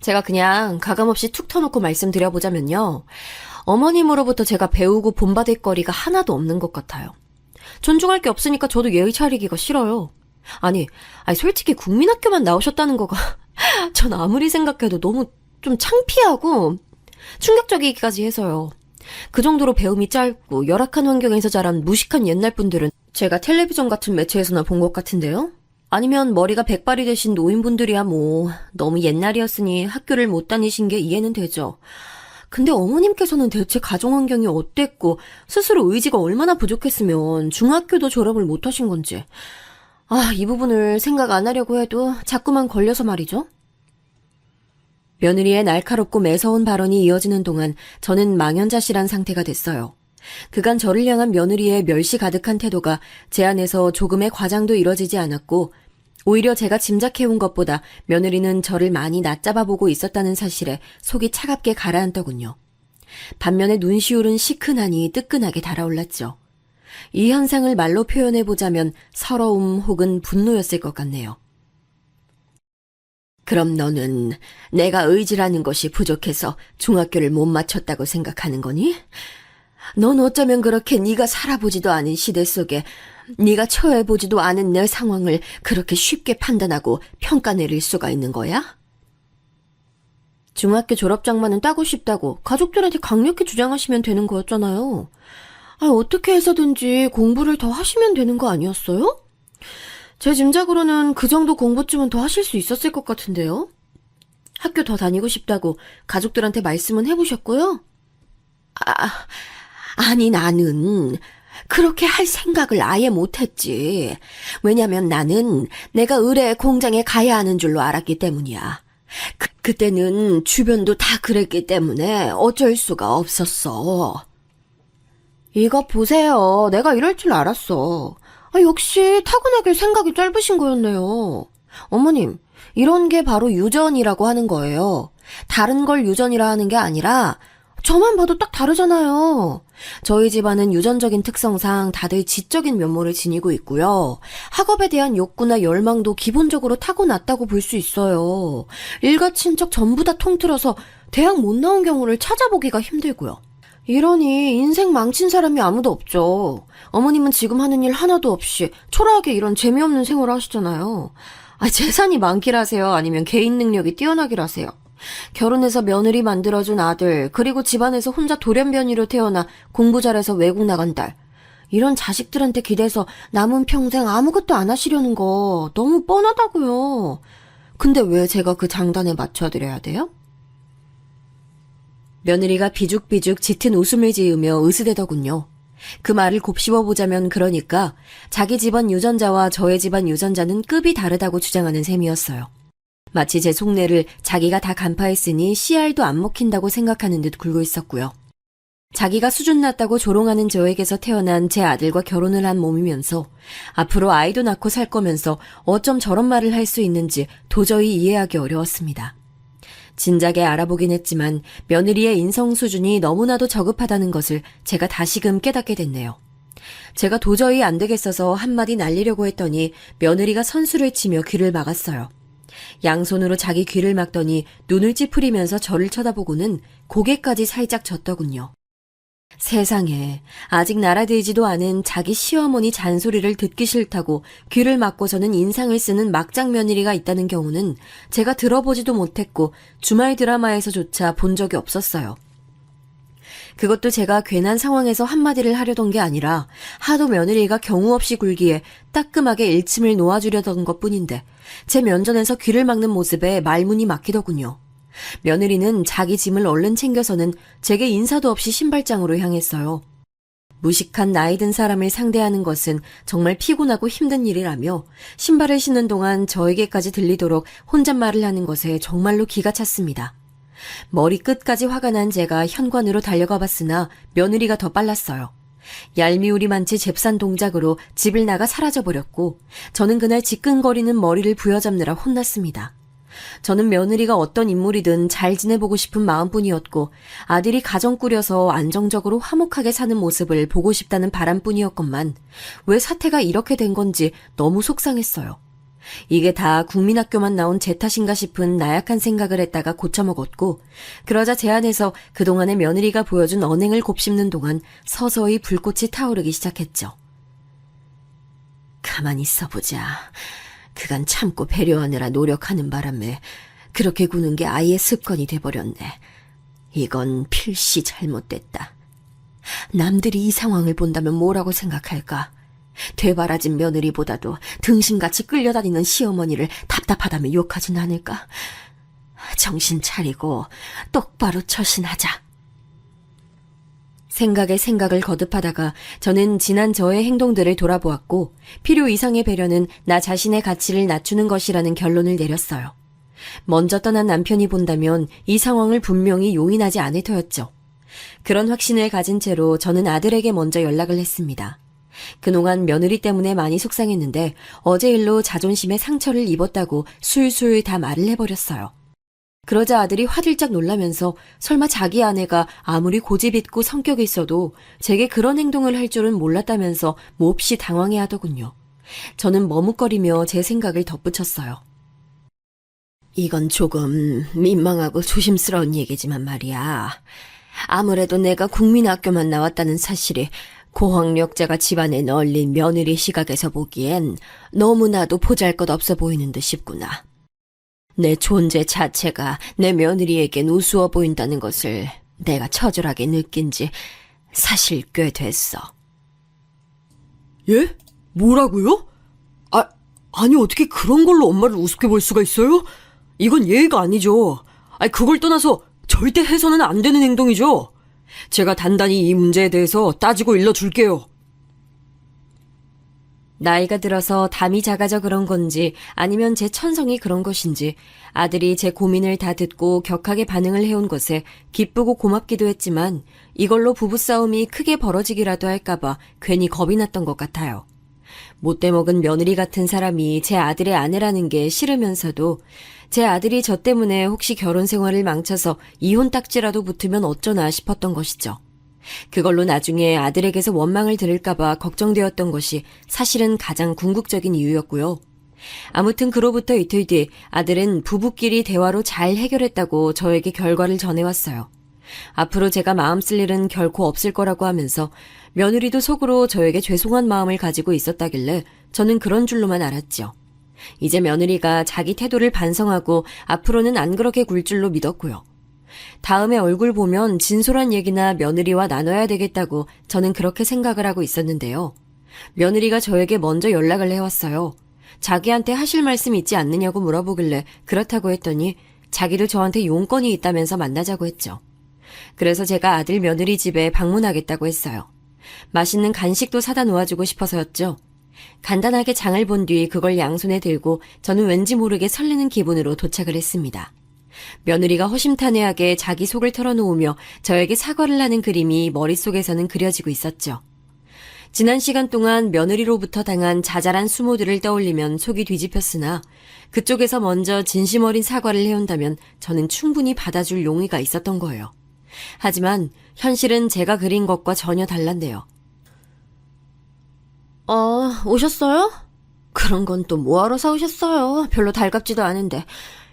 제가 그냥 가감없이 툭 터놓고 말씀드려보자면요. 어머님으로부터 제가 배우고 본받을 거리가 하나도 없는 것 같아요. 존중할 게 없으니까 저도 예의 차리기가 싫어요. 아니 솔직히 국민학교만 나오셨다는 거가 전 아무리 생각해도 너무 좀 창피하고 충격적이기까지 해서요. 그 정도로 배움이 짧고 열악한 환경에서 자란 무식한 옛날 분들은 제가 텔레비전 같은 매체에서나 본 것 같은데요. 아니면 머리가 백발이 되신 노인분들이야 뭐 너무 옛날이었으니 학교를 못 다니신 게 이해는 되죠. 근데 어머님께서는 대체 가정 환경이 어땠고 스스로 의지가 얼마나 부족했으면 중학교도 졸업을 못하신 건지. 이 부분을 생각 안 하려고 해도 자꾸만 걸려서 말이죠. 며느리의 날카롭고 매서운 발언이 이어지는 동안 저는 망연자실한 상태가 됐어요. 그간 저를 향한 며느리의 멸시 가득한 태도가 제 안에서 조금의 과장도 이뤄지지 않았고 오히려 제가 짐작해온 것보다 며느리는 저를 많이 낮잡아보고 있었다는 사실에 속이 차갑게 가라앉더군요. 반면에 눈시울은 시큰하니 뜨끈하게 달아올랐죠. 이 현상을 말로 표현해보자면 서러움 혹은 분노였을 것 같네요. 그럼 너는 내가 의지라는 것이 부족해서 중학교를 못 마쳤다고 생각하는 거니? 넌 어쩌면 그렇게 네가 살아보지도 않은 시대 속에 네가 처해보지도 않은 내 상황을 그렇게 쉽게 판단하고 평가 내릴 수가 있는 거야? 중학교 졸업장만은 따고 싶다고 가족들한테 강력히 주장하시면 되는 거였잖아요. 어떻게 해서든지 공부를 더 하시면 되는 거 아니었어요? 제 짐작으로는 그 정도 공부쯤은 더 하실 수 있었을 것 같은데요. 학교 더 다니고 싶다고 가족들한테 말씀은 해보셨고요? 아니 나는 그렇게 할 생각을 아예 못했지. 왜냐면 나는 내가 의뢰 공장에 가야 하는 줄로 알았기 때문이야. 그때는 주변도 다 그랬기 때문에 어쩔 수가 없었어. 이거 보세요. 내가 이럴 줄 알았어. 역시 타고나길 생각이 짧으신 거였네요. 어머님, 이런 게 바로 유전이라고 하는 거예요. 다른 걸 유전이라 하는 게 아니라 저만 봐도 딱 다르잖아요. 저희 집안은 유전적인 특성상 다들 지적인 면모를 지니고 있고요. 학업에 대한 욕구나 열망도 기본적으로 타고났다고 볼 수 있어요. 일가 친척 전부 다 통틀어서 대학 못 나온 경우를 찾아보기가 힘들고요. 이러니 인생 망친 사람이 아무도 없죠. 어머님은 지금 하는 일 하나도 없이 초라하게 이런 재미없는 생활을 하시잖아요. 재산이 많기라세요? 아니면 개인 능력이 뛰어나기라세요? 결혼해서 며느리 만들어준 아들, 그리고 집안에서 혼자 돌연변이로 태어나 공부 잘해서 외국 나간 딸. 이런 자식들한테 기대서 남은 평생 아무것도 안 하시려는 거 너무 뻔하다고요. 근데 왜 제가 그 장단에 맞춰드려야 돼요? 며느리가 비죽비죽 짙은 웃음을 지으며 으스대더군요. 그 말을 곱씹어보자면 그러니까 자기 집안 유전자와 저의 집안 유전자는 급이 다르다고 주장하는 셈이었어요. 마치 제 속내를 자기가 다 간파했으니 씨알도 안 먹힌다고 생각하는 듯 굴고 있었고요. 자기가 수준 낮다고 조롱하는 저에게서 태어난 제 아들과 결혼을 한 몸이면서 앞으로 아이도 낳고 살 거면서 어쩜 저런 말을 할 수 있는지 도저히 이해하기 어려웠습니다. 진작에 알아보긴 했지만 며느리의 인성 수준이 너무나도 저급하다는 것을 제가 다시금 깨닫게 됐네요. 제가 도저히 안 되겠어서 한마디 날리려고 했더니 며느리가 선수를 치며 귀를 막았어요. 양손으로 자기 귀를 막더니 눈을 찌푸리면서 저를 쳐다보고는 고개까지 살짝 젓더군요. 세상에 아직 날아들지도 않은 자기 시어머니 잔소리를 듣기 싫다고 귀를 막고서는 인상을 쓰는 막장 며느리가 있다는 경우는 제가 들어보지도 못했고 주말 드라마에서조차 본 적이 없었어요. 그것도 제가 괜한 상황에서 한마디를 하려던 게 아니라 하도 며느리가 경우 없이 굴기에 따끔하게 일침을 놓아주려던 것뿐인데 제 면전에서 귀를 막는 모습에 말문이 막히더군요. 며느리는 자기 짐을 얼른 챙겨서는 제게 인사도 없이 신발장으로 향했어요. 무식한 나이 든 사람을 상대하는 것은 정말 피곤하고 힘든 일이라며 신발을 신는 동안 저에게까지 들리도록 혼잣말을 하는 것에 정말로 기가 찼습니다. 머리 끝까지 화가 난 제가 현관으로 달려가 봤으나 며느리가 더 빨랐어요. 얄미울이 많지 잽싼 동작으로 집을 나가 사라져버렸고 저는 그날 지끈거리는 머리를 부여잡느라 혼났습니다. 저는 며느리가 어떤 인물이든 잘 지내보고 싶은 마음뿐이었고 아들이 가정 꾸려서 안정적으로 화목하게 사는 모습을 보고 싶다는 바람뿐이었건만 왜 사태가 이렇게 된 건지 너무 속상했어요. 이게 다 국민학교만 나온 제 탓인가 싶은 나약한 생각을 했다가 고쳐먹었고 그러자 제 안에서 그동안의 며느리가 보여준 언행을 곱씹는 동안 서서히 불꽃이 타오르기 시작했죠. 가만히 있어보자. 그간 참고 배려하느라 노력하는 바람에 그렇게 구는 게 아예 습관이 돼버렸네. 이건 필시 잘못됐다. 남들이 이 상황을 본다면 뭐라고 생각할까? 되바라진 며느리보다도 등신같이 끌려다니는 시어머니를 답답하다며 욕하진 않을까? 정신 차리고 똑바로 처신하자. 생각에 생각을 거듭하다가 저는 지난 저의 행동들을 돌아보았고 필요 이상의 배려는 나 자신의 가치를 낮추는 것이라는 결론을 내렸어요. 먼저 떠난 남편이 본다면 이 상황을 분명히 용인하지 않을 터였죠. 그런 확신을 가진 채로 저는 아들에게 먼저 연락을 했습니다. 그동안 며느리 때문에 많이 속상했는데 어제 일로 자존심에 상처를 입었다고 술술 다 말을 해버렸어요. 그러자 아들이 화들짝 놀라면서 설마 자기 아내가 아무리 고집 있고 성격이 있어도 제게 그런 행동을 할 줄은 몰랐다면서 몹시 당황해하더군요. 저는 머뭇거리며 제 생각을 덧붙였어요. 이건 조금 민망하고 조심스러운 얘기지만 말이야. 아무래도 내가 국민학교만 나왔다는 사실이 고학력자가 집안에 널린 며느리 시각에서 보기엔 너무나도 보잘것없어 보이는 듯 싶구나. 내 존재 자체가 내 며느리에겐 우스워 보인다는 것을 내가 처절하게 느낀 지 사실 꽤 됐어. 예? 뭐라고요? 아니 어떻게 그런 걸로 엄마를 우습게 볼 수가 있어요? 이건 예의가 아니죠. 그걸 떠나서 절대 해서는 안 되는 행동이죠. 제가 단단히 이 문제에 대해서 따지고 일러줄게요. 나이가 들어서 담이 작아져 그런 건지 아니면 제 천성이 그런 것인지 아들이 제 고민을 다 듣고 격하게 반응을 해온 것에 기쁘고 고맙기도 했지만 이걸로 부부싸움이 크게 벌어지기라도 할까봐 괜히 겁이 났던 것 같아요. 못돼 먹은 며느리 같은 사람이 제 아들의 아내라는 게 싫으면서도 제 아들이 저 때문에 혹시 결혼 생활을 망쳐서 이혼 딱지라도 붙으면 어쩌나 싶었던 것이죠. 그걸로 나중에 아들에게서 원망을 들을까봐 걱정되었던 것이 사실은 가장 궁극적인 이유였고요. 아무튼 그로부터 이틀 뒤 아들은 부부끼리 대화로 잘 해결했다고 저에게 결과를 전해왔어요. 앞으로 제가 마음 쓸 일은 결코 없을 거라고 하면서 며느리도 속으로 저에게 죄송한 마음을 가지고 있었다길래 저는 그런 줄로만 알았죠. 이제 며느리가 자기 태도를 반성하고 앞으로는 안 그렇게 굴 줄로 믿었고요. 다음에 얼굴 보면 진솔한 얘기나 며느리와 나눠야 되겠다고 저는 그렇게 생각을 하고 있었는데요. 며느리가 저에게 먼저 연락을 해왔어요. 자기한테 하실 말씀 있지 않느냐고 물어보길래 그렇다고 했더니 자기도 저한테 용건이 있다면서 만나자고 했죠. 그래서 제가 아들 며느리 집에 방문하겠다고 했어요. 맛있는 간식도 사다 놓아주고 싶어서였죠. 간단하게 장을 본 뒤 그걸 양손에 들고 저는 왠지 모르게 설레는 기분으로 도착을 했습니다. 며느리가 허심탄회하게 자기 속을 털어놓으며 저에게 사과를 하는 그림이 머릿속에서는 그려지고 있었죠. 지난 시간 동안 며느리로부터 당한 자잘한 수모들을 떠올리면 속이 뒤집혔으나 그쪽에서 먼저 진심 어린 사과를 해온다면 저는 충분히 받아줄 용의가 있었던 거예요. 하지만 현실은 제가 그린 것과 전혀 달랐네요. 오셨어요? 그런 건 또 뭐하러 사오셨어요? 별로 달갑지도 않은데.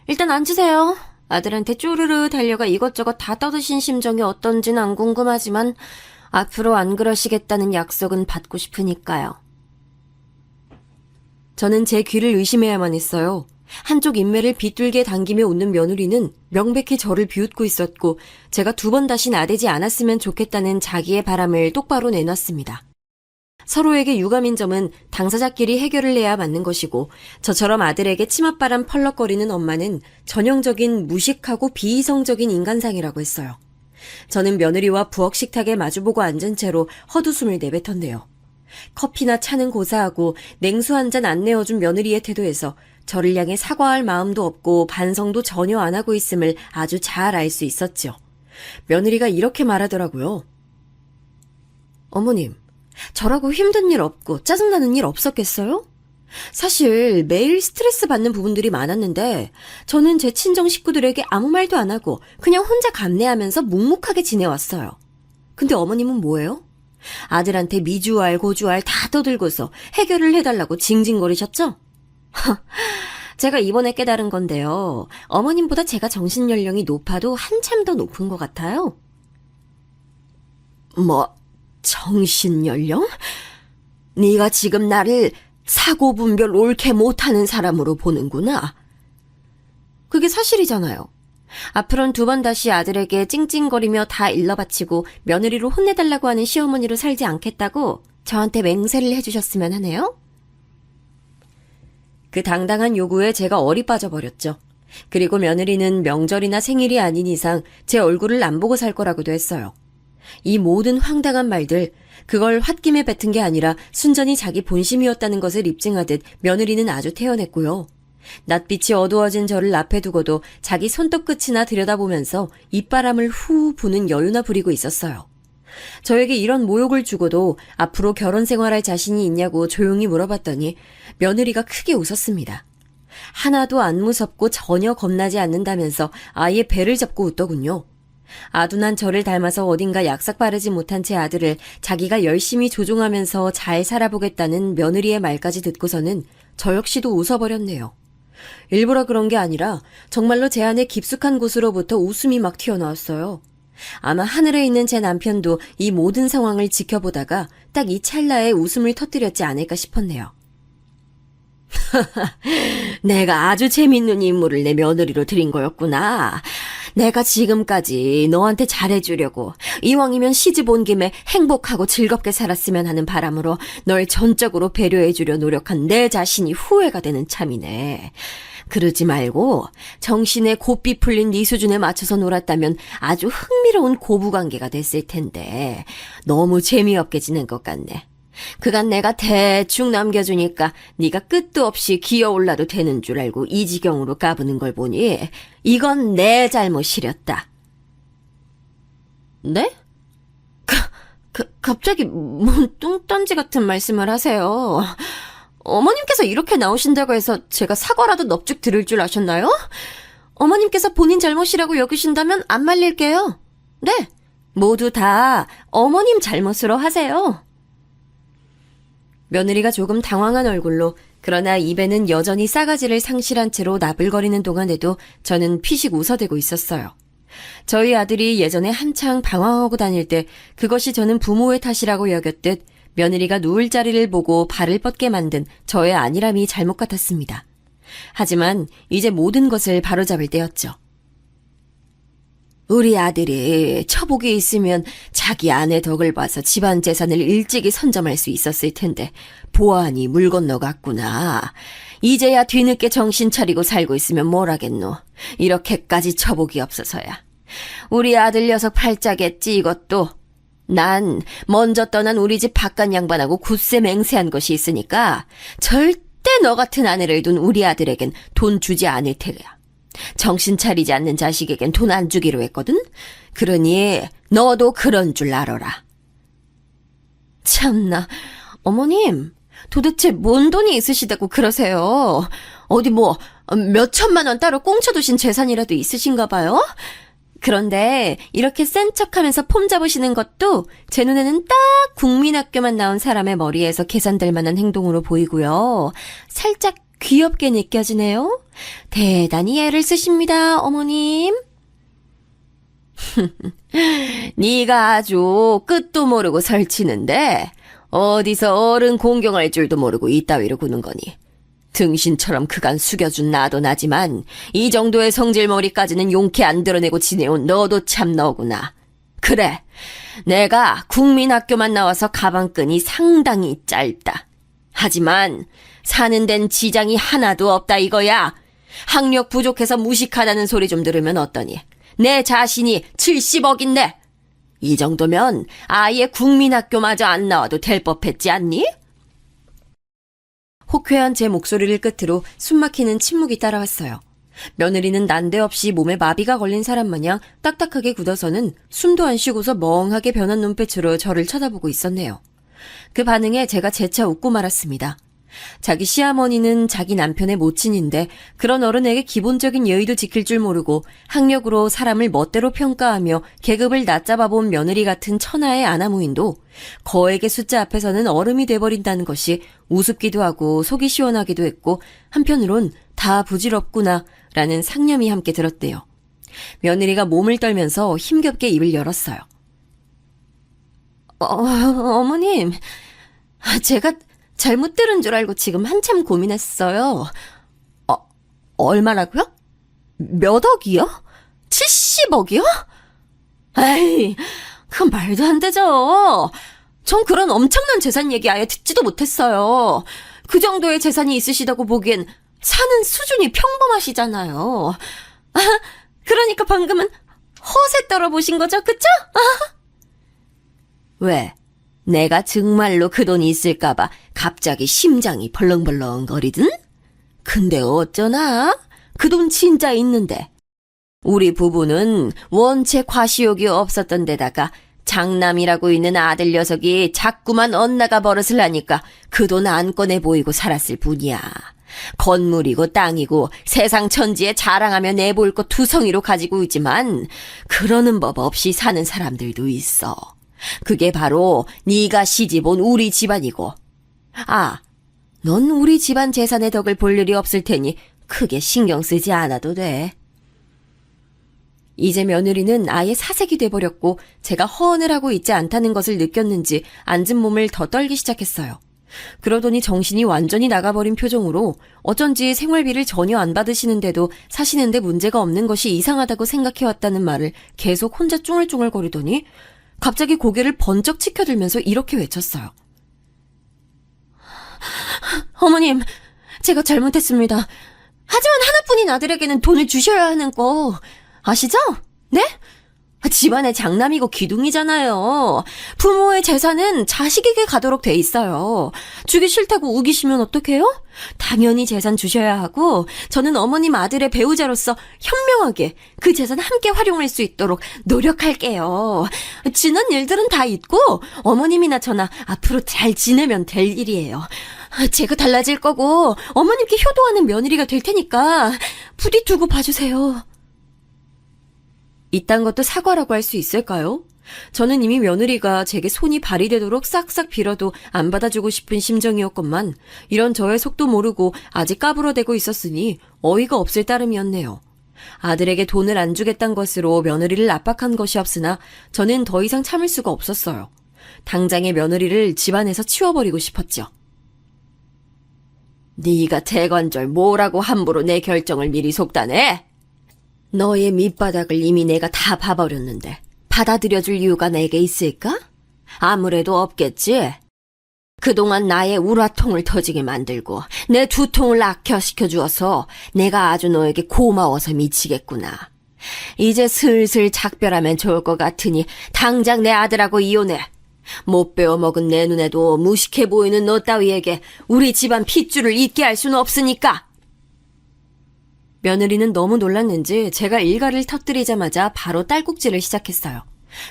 일단 앉으세요. 아들한테 쪼르르 달려가 이것저것 다 떠드신 심정이 어떤지는 안 궁금하지만 앞으로 안 그러시겠다는 약속은 받고 싶으니까요. 저는 제 귀를 의심해야만 했어요. 한쪽 인매를 비뚤게 당기며 웃는 며느리는 명백히 저를 비웃고 있었고 제가 2번 다시 나대지 않았으면 좋겠다는 자기의 바람을 똑바로 내놨습니다. 서로에게 유감인 점은 당사자끼리 해결을 해야 맞는 것이고 저처럼 아들에게 치맛바람 펄럭거리는 엄마는 전형적인 무식하고 비이성적인 인간상이라고 했어요. 저는 며느리와 부엌 식탁에 마주보고 앉은 채로 헛웃음을 내뱉었네요. 커피나 차는 고사하고 냉수 한 잔 안 내어준 며느리의 태도에서 저를 향해 사과할 마음도 없고 반성도 전혀 안 하고 있음을 아주 잘 알 수 있었죠. 며느리가 이렇게 말하더라고요. 어머님, 저라고 힘든 일 없고 짜증나는 일 없었겠어요? 사실 매일 스트레스 받는 부분들이 많았는데 저는 제 친정 식구들에게 아무 말도 안 하고 그냥 혼자 감내하면서 묵묵하게 지내왔어요. 근데 어머님은 뭐예요? 아들한테 미주알 고주알 다 떠들고서 해결을 해달라고 징징거리셨죠? 제가 이번에 깨달은 건데요. 어머님보다 제가 정신연령이 높아도 한참 더 높은 것 같아요. 뭐, 정신연령? 네가 지금 나를 사고분별 옳게 못하는 사람으로 보는구나. 그게 사실이잖아요. 앞으로는 2번 다시 아들에게 찡찡거리며 다 일러바치고 며느리로 혼내달라고 하는 시어머니로 살지 않겠다고 저한테 맹세를 해주셨으면 하네요. 그 당당한 요구에 제가 얼이 빠져버렸죠. 그리고 며느리는 명절이나 생일이 아닌 이상 제 얼굴을 안 보고 살 거라고도 했어요. 이 모든 황당한 말들, 그걸 홧김에 뱉은 게 아니라 순전히 자기 본심이었다는 것을 입증하듯 며느리는 아주 태연했고요. 낯빛이 어두워진 저를 앞에 두고도 자기 손톱끝이나 들여다보면서 입바람을 후 부는 여유나 부리고 있었어요. 저에게 이런 모욕을 주고도 앞으로 결혼 생활할 자신이 있냐고 조용히 물어봤더니 며느리가 크게 웃었습니다. 하나도 안 무섭고 전혀 겁나지 않는다면서 아예 배를 잡고 웃더군요. 아둔한 저를 닮아서 어딘가 약삭 바르지 못한 제 아들을 자기가 열심히 조종하면서 잘 살아보겠다는 며느리의 말까지 듣고서는 저 역시도 웃어버렸네요. 일부러 그런 게 아니라 정말로 제 안에 깊숙한 곳으로부터 웃음이 막 튀어나왔어요. 아마 하늘에 있는 제 남편도 이 모든 상황을 지켜보다가 딱 이 찰나에 웃음을 터뜨렸지 않을까 싶었네요. 내가 아주 재밌는 인물을 내 며느리로 들인 거였구나. 내가 지금까지 너한테 잘해주려고 이왕이면 시집 온 김에 행복하고 즐겁게 살았으면 하는 바람으로 널 전적으로 배려해주려 노력한 내 자신이 후회가 되는 참이네. 그러지 말고 정신에 곱비 풀린 네 수준에 맞춰서 놀았다면 아주 흥미로운 고부관계가 됐을 텐데 너무 재미없게 지낸 것 같네. 그간 내가 대충 남겨주니까 네가 끝도 없이 기어올라도 되는 줄 알고 이 지경으로 까부는 걸 보니 이건 내 잘못이렸다. 네? 갑자기 뭔 뚱딴지 같은 말씀을 하세요. 어머님께서 이렇게 나오신다고 해서 제가 사과라도 넙죽 들을 줄 아셨나요? 어머님께서 본인 잘못이라고 여기신다면 안 말릴게요. 네, 모두 다 어머님 잘못으로 하세요. 며느리가 조금 당황한 얼굴로 그러나 입에는 여전히 싸가지를 상실한 채로 나불거리는 동안에도 저는 피식 웃어대고 있었어요. 저희 아들이 예전에 한창 방황하고 다닐 때 그것이 저는 부모의 탓이라고 여겼듯 며느리가 누울 자리를 보고 발을 뻗게 만든 저의 안일함이 잘못 같았습니다. 하지만 이제 모든 것을 바로잡을 때였죠. 우리 아들이 처복이 있으면 자기 아내 덕을 봐서 집안 재산을 일찍이 선점할 수 있었을 텐데 보아하니 물 건너갔구나. 이제야 뒤늦게 정신 차리고 살고 있으면 뭘 하겠노. 이렇게까지 처복이 없어서야. 우리 아들 녀석 팔자겠지 이것도. 난 먼저 떠난 우리 집 바깥 양반하고 굳세 맹세한 것이 있으니까 절대 너 같은 아내를 둔 우리 아들에겐 돈 주지 않을 테야. 정신 차리지 않는 자식에겐 돈 안 주기로 했거든? 그러니 너도 그런 줄 알아라. 참나, 어머님, 도대체 뭔 돈이 있으시다고 그러세요? 어디 뭐 몇 천만 원 따로 꽁쳐두신 재산이라도 있으신가 봐요? 그런데 이렇게 센 척하면서 폼 잡으시는 것도 제 눈에는 딱 국민학교만 나온 사람의 머리에서 계산될 만한 행동으로 보이고요. 살짝 귀엽게 느껴지네요. 대단히 애를 쓰십니다, 어머님. 네가 아주 끝도 모르고 설치는데 어디서 어른 공경할 줄도 모르고 이따위로 구는 거니. 등신처럼 그간 숙여준 나도 나지만 이 정도의 성질머리까지는 용케 안 드러내고 지내온 너도 참 너구나. 그래, 내가 국민학교만 나와서 가방끈이 상당히 짧다. 하지만 사는 데는 지장이 하나도 없다 이거야. 학력 부족해서 무식하다는 소리 좀 들으면 어떠니? 내 자신이 70억인데 이 정도면 아예 국민학교마저 안 나와도 될 법했지 않니? 호쾌한 제 목소리를 끝으로 숨막히는 침묵이 따라왔어요. 며느리는 난데없이 몸에 마비가 걸린 사람 마냥 딱딱하게 굳어서는 숨도 안 쉬고서 멍하게 변한 눈빛으로 저를 쳐다보고 있었네요. 그 반응에 제가 재차 웃고 말았습니다. 자기 시어머니는 자기 남편의 모친인데 그런 어른에게 기본적인 예의도 지킬 줄 모르고 학력으로 사람을 멋대로 평가하며 계급을 낮잡아본 며느리 같은 천하의 아나무인도 거액의 숫자 앞에서는 얼음이 돼버린다는 것이 우습기도 하고 속이 시원하기도 했고 한편으론 다 부질없구나 라는 상념이 함께 들었대요. 며느리가 몸을 떨면서 힘겹게 입을 열었어요. 어머님, 제가 잘못 들은 줄 알고 지금 한참 고민했어요. 얼마라고요? 몇 억이요? 70억이요? 에이, 그건 말도 안 되죠. 전 그런 엄청난 재산 얘기 아예 듣지도 못했어요. 그 정도의 재산이 있으시다고 보기엔 사는 수준이 평범하시잖아요. 그러니까 방금은 허세 떨어보신 거죠, 그쵸? 왜? 내가 정말로 그 돈이 있을까봐 갑자기 심장이 벌렁벌렁거리든? 근데 어쩌나? 그 돈 진짜 있는데. 우리 부부는 원체 과시욕이 없었던 데다가 장남이라고 있는 아들 녀석이 자꾸만 엇나가 버릇을 하니까 그 돈 안 꺼내 보이고 살았을 뿐이야. 건물이고 땅이고 세상 천지에 자랑하며 내볼 것 투성이로 가지고 있지만 그러는 법 없이 사는 사람들도 있어. 그게 바로 네가 시집 온 우리 집안이고. 아, 넌 우리 집안 재산의 덕을 볼 일이 없을 테니 크게 신경 쓰지 않아도 돼. 이제 며느리는 아예 사색이 돼버렸고 제가 허언을 하고 있지 않다는 것을 느꼈는지 앉은 몸을 더 떨기 시작했어요. 그러더니 정신이 완전히 나가버린 표정으로 어쩐지 생활비를 전혀 안 받으시는데도 사시는데 문제가 없는 것이 이상하다고 생각해왔다는 말을 계속 혼자 쭝얼쭝얼거리더니 갑자기 고개를 번쩍 치켜들면서 이렇게 외쳤어요. 어머님, 제가 잘못했습니다. 하지만 하나뿐인 아들에게는 돈을 주셔야 하는 거 아시죠? 네? 집안의 장남이고 기둥이잖아요. 부모의 재산은 자식에게 가도록 돼 있어요. 주기 싫다고 우기시면 어떡해요? 당연히 재산 주셔야 하고 저는 어머님 아들의 배우자로서 현명하게 그 재산 함께 활용할 수 있도록 노력할게요. 지난 일들은 다 잊고 어머님이나 저나 앞으로 잘 지내면 될 일이에요. 제가 달라질 거고 어머님께 효도하는 며느리가 될 테니까 부디 두고 봐주세요. 이딴 것도 사과라고 할 수 있을까요? 저는 이미 며느리가 제게 손이 발이 되도록 싹싹 빌어도 안 받아주고 싶은 심정이었건만 이런 저의 속도 모르고 아직 까불어대고 있었으니 어이가 없을 따름이었네요. 아들에게 돈을 안 주겠다는 것으로 며느리를 압박한 것이 없으나 저는 더 이상 참을 수가 없었어요. 당장의 며느리를 집안에서 치워버리고 싶었죠. 네가 대관절 뭐라고 함부로 내 결정을 미리 속단해? 너의 밑바닥을 이미 내가 다 봐버렸는데 받아들여줄 이유가 내게 있을까? 아무래도 없겠지. 그동안 나의 우라통을 터지게 만들고 내 두통을 악화시켜 주어서 내가 아주 너에게 고마워서 미치겠구나. 이제 슬슬 작별하면 좋을 것 같으니 당장 내 아들하고 이혼해. 못 배워먹은 내 눈에도 무식해 보이는 너 따위에게 우리 집안 핏줄을 잇게 할 수는 없으니까. 며느리는 너무 놀랐는지 제가 일가를 터뜨리자마자 바로 딸꾹질을 시작했어요.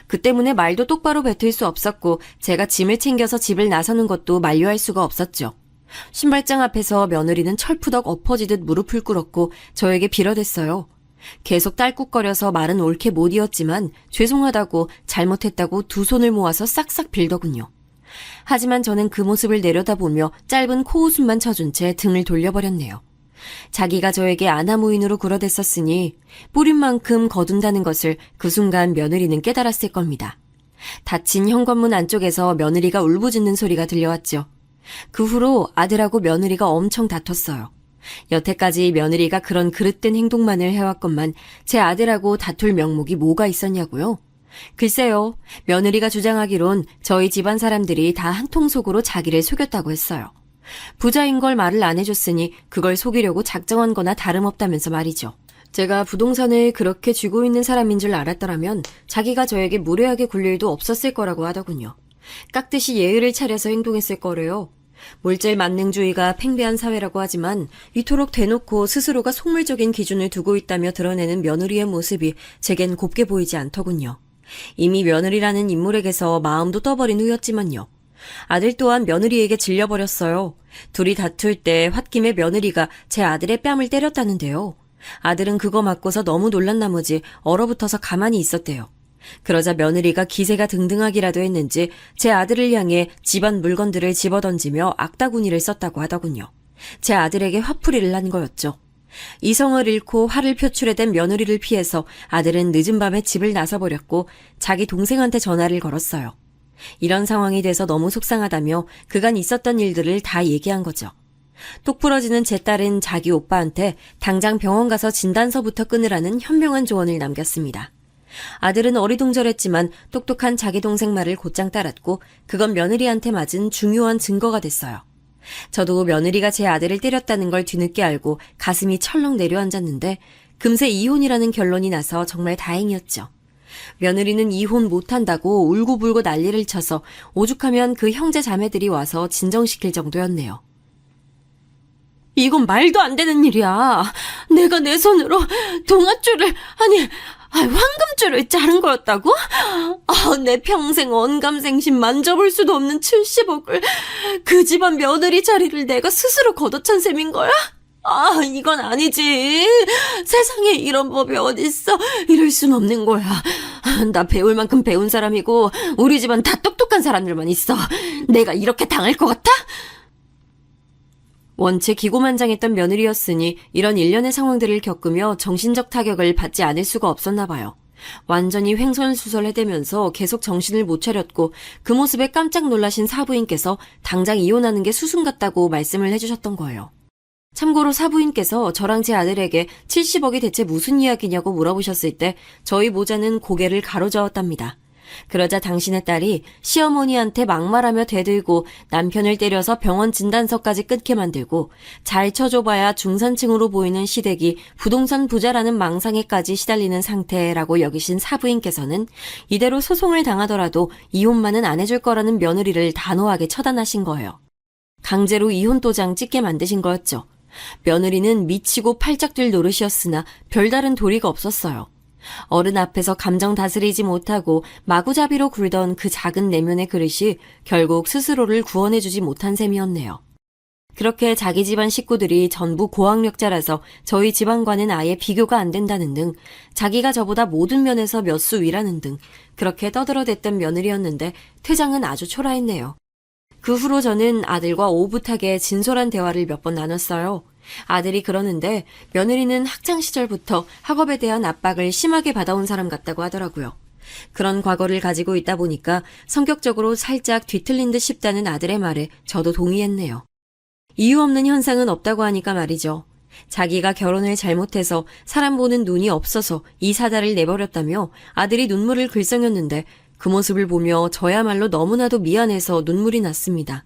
그 때문에 말도 똑바로 뱉을 수 없었고 제가 짐을 챙겨서 집을 나서는 것도 만류할 수가 없었죠. 신발장 앞에서 며느리는 철푸덕 엎어지듯 무릎을 꿇었고 저에게 빌어댔어요. 계속 딸꾹거려서 말은 옳게 못 이었지만 죄송하다고 잘못했다고 두 손을 모아서 싹싹 빌더군요. 하지만 저는 그 모습을 내려다보며 짧은 코웃음만 쳐준 채 등을 돌려버렸네요. 자기가 저에게 아나무인으로 굴어댔었으니 뿌린 만큼 거둔다는 것을 그 순간 며느리는 깨달았을 겁니다. 닫힌 현관문 안쪽에서 며느리가 울부짖는 소리가 들려왔죠. 그 후로 아들하고 며느리가 엄청 다퉜어요. 여태까지 며느리가 그런 그릇된 행동만을 해왔건만 제 아들하고 다툴 명목이 뭐가 있었냐고요? 글쎄요, 며느리가 주장하기론 저희 집안 사람들이 다 한통속으로 자기를 속였다고 했어요. 부자인 걸 말을 안 해줬으니 그걸 속이려고 작정한 거나 다름없다면서 말이죠. 제가 부동산을 그렇게 쥐고 있는 사람인 줄 알았더라면 자기가 저에게 무례하게 굴 일도 없었을 거라고 하더군요. 깍듯이 예의를 차려서 행동했을 거래요. 물질 만능주의가 팽배한 사회라고 하지만 이토록 대놓고 스스로가 속물적인 기준을 두고 있다며 드러내는 며느리의 모습이 제겐 곱게 보이지 않더군요. 이미 며느리라는 인물에게서 마음도 떠버린 후였지만요. 아들 또한 며느리에게 질려버렸어요. 둘이 다툴 때 홧김에 며느리가 제 아들의 뺨을 때렸다는데요. 아들은 그거 맞고서 너무 놀란 나머지 얼어붙어서 가만히 있었대요. 그러자 며느리가 기세가 등등하기라도 했는지 제 아들을 향해 집안 물건들을 집어던지며 악다구니를 썼다고 하더군요. 제 아들에게 화풀이를 한 거였죠. 이성을 잃고 화를 표출해댄 며느리를 피해서 아들은 늦은 밤에 집을 나서버렸고 자기 동생한테 전화를 걸었어요. 이런 상황이 돼서 너무 속상하다며 그간 있었던 일들을 다 얘기한 거죠. 똑 부러지는 제 딸은 자기 오빠한테 당장 병원 가서 진단서부터 끊으라는 현명한 조언을 남겼습니다. 아들은 어리둥절했지만 똑똑한 자기 동생 말을 곧장 따랐고 그건 며느리한테 맞은 중요한 증거가 됐어요. 저도 며느리가 제 아들을 때렸다는 걸 뒤늦게 알고 가슴이 철렁 내려앉았는데 금세 이혼이라는 결론이 나서 정말 다행이었죠. 며느리는 이혼 못한다고 울고불고 난리를 쳐서 오죽하면 그 형제 자매들이 와서 진정시킬 정도였네요. 이건 말도 안 되는 일이야. 내가 내 손으로 동아줄을, 황금줄을 자른 거였다고? 내 평생 언감생심 만져볼 수도 없는 70억을 그 집안 며느리 자리를 내가 스스로 걷어찬 셈인 거야? 이건 아니지. 세상에 이런 법이 어딨어. 이럴 순 없는 거야. 나 배울 만큼 배운 사람이고 우리 집안 다 똑똑한 사람들만 있어. 내가 이렇게 당할 것 같아? 원체 기고만장했던 며느리였으니 이런 일련의 상황들을 겪으며 정신적 타격을 받지 않을 수가 없었나 봐요. 완전히 횡설수설해대면서 계속 정신을 못 차렸고 그 모습에 깜짝 놀라신 사부인께서 당장 이혼하는 게 수순 같다고 말씀을 해주셨던 거예요. 참고로 사부인께서 저랑 제 아들에게 70억이 대체 무슨 이야기냐고 물어보셨을 때 저희 모자는 고개를 가로저었답니다. 그러자 당신의 딸이 시어머니한테 막말하며 대들고 남편을 때려서 병원 진단서까지 끊게 만들고 잘 쳐줘봐야 중산층으로 보이는 시댁이 부동산 부자라는 망상에까지 시달리는 상태라고 여기신 사부인께서는 이대로 소송을 당하더라도 이혼만은 안 해줄 거라는 며느리를 단호하게 처단하신 거예요. 강제로 이혼 도장 찍게 만드신 거였죠. 며느리는 미치고 팔짝뛸 노릇이었으나 별다른 도리가 없었어요. 어른 앞에서 감정 다스리지 못하고 마구잡이로 굴던 그 작은 내면의 그릇이 결국 스스로를 구원해주지 못한 셈이었네요. 그렇게 자기 집안 식구들이 전부 고학력자라서 저희 집안과는 아예 비교가 안 된다는 등 자기가 저보다 모든 면에서 몇 수 위라는 등 그렇게 떠들어댔던 며느리였는데 퇴장은 아주 초라했네요. 그 후로 저는 아들과 오붓하게 진솔한 대화를 몇 번 나눴어요. 아들이 그러는데 며느리는 학창시절부터 학업에 대한 압박을 심하게 받아온 사람 같다고 하더라고요. 그런 과거를 가지고 있다 보니까 성격적으로 살짝 뒤틀린 듯 싶다는 아들의 말에 저도 동의했네요. 이유 없는 현상은 없다고 하니까 말이죠. 자기가 결혼을 잘못해서 사람 보는 눈이 없어서 이 사달을 내버렸다며 아들이 눈물을 글썽였는데 그 모습을 보며 저야말로 너무나도 미안해서 눈물이 났습니다.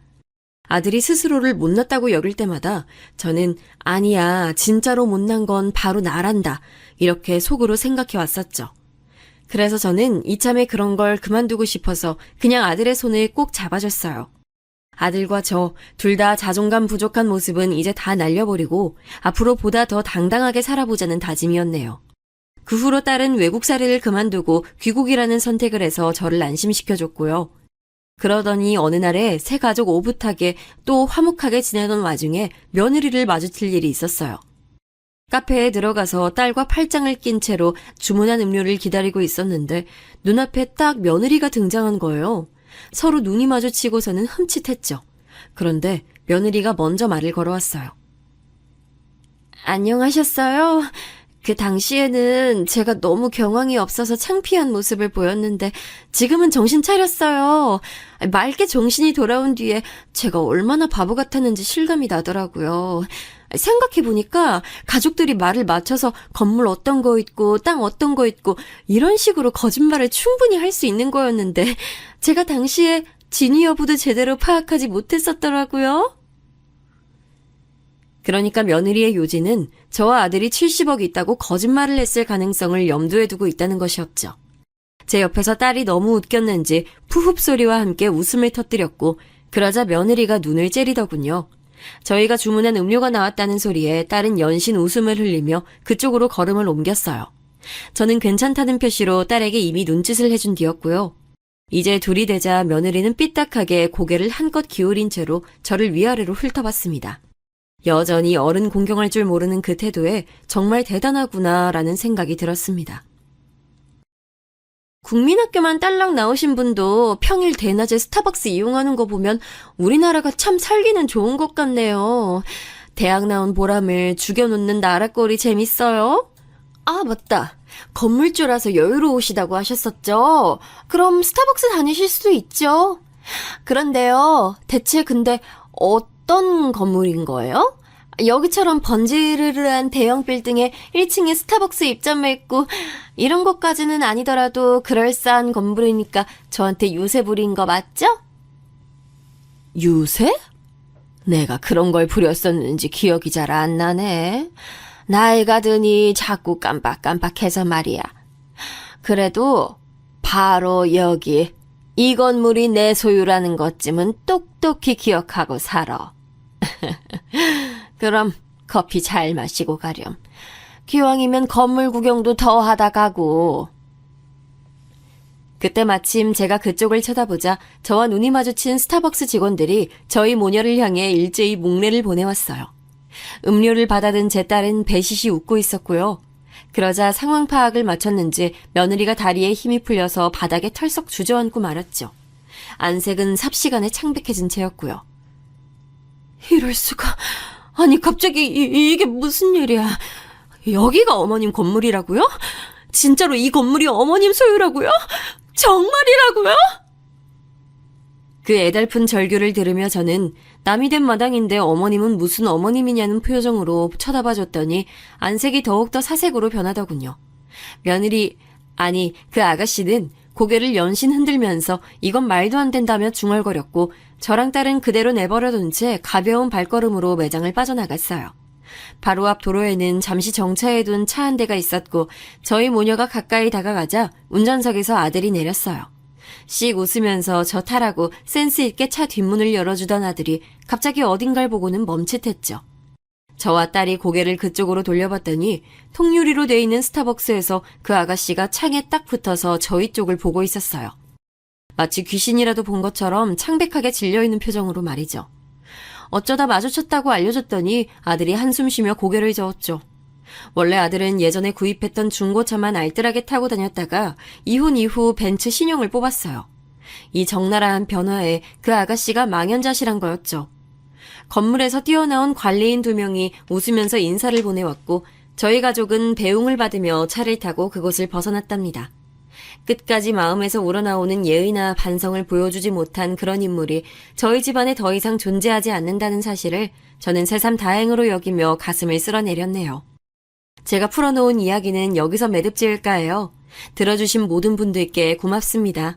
아들이 스스로를 못났다고 여길 때마다 저는 아니야, 진짜로 못난 건 바로 나란다 이렇게 속으로 생각해 왔었죠. 그래서 저는 이참에 그런 걸 그만두고 싶어서 그냥 아들의 손을 꼭 잡아줬어요. 아들과 저 둘 다 자존감 부족한 모습은 이제 다 날려버리고 앞으로 보다 더 당당하게 살아보자는 다짐이었네요. 그 후로 딸은 외국살이를 그만두고 귀국이라는 선택을 해서 저를 안심시켜줬고요. 그러더니 어느 날에 새 가족 오붓하게 또 화목하게 지내던 와중에 며느리를 마주칠 일이 있었어요. 카페에 들어가서 딸과 팔짱을 낀 채로 주문한 음료를 기다리고 있었는데 눈앞에 딱 며느리가 등장한 거예요. 서로 눈이 마주치고서는 흠칫했죠. 그런데 며느리가 먼저 말을 걸어왔어요. 안녕하셨어요? 그 당시에는 제가 너무 경황이 없어서 창피한 모습을 보였는데 지금은 정신 차렸어요. 맑게 정신이 돌아온 뒤에 제가 얼마나 바보 같았는지 실감이 나더라고요. 생각해보니까 가족들이 말을 맞춰서 건물 어떤 거 있고 땅 어떤 거 있고 이런 식으로 거짓말을 충분히 할 수 있는 거였는데 제가 당시에 진위 여부도 제대로 파악하지 못했었더라고요. 그러니까 며느리의 요지는 저와 아들이 70억이 있다고 거짓말을 했을 가능성을 염두에 두고 있다는 것이었죠. 제 옆에서 딸이 너무 웃겼는지 푸흡 소리와 함께 웃음을 터뜨렸고 그러자 며느리가 눈을 째리더군요. 저희가 주문한 음료가 나왔다는 소리에 딸은 연신 웃음을 흘리며 그쪽으로 걸음을 옮겼어요. 저는 괜찮다는 표시로 딸에게 이미 눈짓을 해준 뒤였고요. 이제 둘이 되자 며느리는 삐딱하게 고개를 한껏 기울인 채로 저를 위아래로 훑어봤습니다. 여전히 어른 공경할 줄 모르는 그 태도에 정말 대단하구나라는 생각이 들었습니다. 국민학교만 딸랑 나오신 분도 평일 대낮에 스타벅스 이용하는 거 보면 우리나라가 참 살기는 좋은 것 같네요. 대학 나온 보람을 죽여놓는 나라꼴이 재밌어요? 아, 맞다. 건물주라서 여유로우시다고 하셨었죠? 그럼 스타벅스 다니실 수도 있죠. 그런데요, 대체 근데 어떤 건물인 거예요? 여기처럼 번지르르한 대형 빌딩에 1층에 스타벅스 입점해 있고 이런 것까지는 아니더라도 그럴싸한 건물이니까 저한테 유세 부린 거 맞죠? 유세? 내가 그런 걸 부렸었는지 기억이 잘 안 나네. 나이가 드니 자꾸 깜빡깜빡해서 말이야. 그래도 바로 여기 이 건물이 내 소유라는 것쯤은 똑똑히 기억하고 살아. 그럼 커피 잘 마시고 가렴. 기왕이면 건물 구경도 더 하다 가고. 그때 마침 제가 그쪽을 쳐다보자 저와 눈이 마주친 스타벅스 직원들이 저희 모녀를 향해 일제히 목례를 보내왔어요. 음료를 받아든 제 딸은 배시시 웃고 있었고요. 그러자 상황 파악을 마쳤는지 며느리가 다리에 힘이 풀려서 바닥에 털썩 주저앉고 말았죠. 안색은 삽시간에 창백해진 채였고요. 이럴 수가. 아니 갑자기 이게 무슨 일이야. 여기가 어머님 건물이라고요? 진짜로 이 건물이 어머님 소유라고요? 정말이라고요? 그 애달픈 절규를 들으며 저는 남이 된 마당인데 어머님은 무슨 어머님이냐는 표정으로 쳐다봐 줬더니 안색이 더욱더 사색으로 변하더군요. 며느리, 아니 그 아가씨는 고개를 연신 흔들면서 이건 말도 안 된다며 중얼거렸고 저랑 딸은 그대로 내버려둔 채 가벼운 발걸음으로 매장을 빠져나갔어요. 바로 앞 도로에는 잠시 정차해둔 차 한 대가 있었고 저희 모녀가 가까이 다가가자 운전석에서 아들이 내렸어요. 씩 웃으면서 저 타라고 센스 있게 차 뒷문을 열어주던 아들이 갑자기 어딘가를 보고는 멈칫했죠. 저와 딸이 고개를 그쪽으로 돌려봤더니 통유리로 돼 있는 스타벅스에서 그 아가씨가 창에 딱 붙어서 저희 쪽을 보고 있었어요. 마치 귀신이라도 본 것처럼 창백하게 질려있는 표정으로 말이죠. 어쩌다 마주쳤다고 알려줬더니 아들이 한숨 쉬며 고개를 저었죠. 원래 아들은 예전에 구입했던 중고차만 알뜰하게 타고 다녔다가 이혼 이후 벤츠 신용을 뽑았어요. 이 적나라한 변화에 그 아가씨가 망연자실한 거였죠. 건물에서 뛰어나온 관리인 2명이 웃으면서 인사를 보내왔고 저희 가족은 배웅을 받으며 차를 타고 그곳을 벗어났답니다. 끝까지 마음에서 우러나오는 예의나 반성을 보여주지 못한 그런 인물이 저희 집안에 더 이상 존재하지 않는다는 사실을 저는 새삼 다행으로 여기며 가슴을 쓸어내렸네요. 제가 풀어놓은 이야기는 여기서 매듭 지을까 해요. 들어주신 모든 분들께 고맙습니다.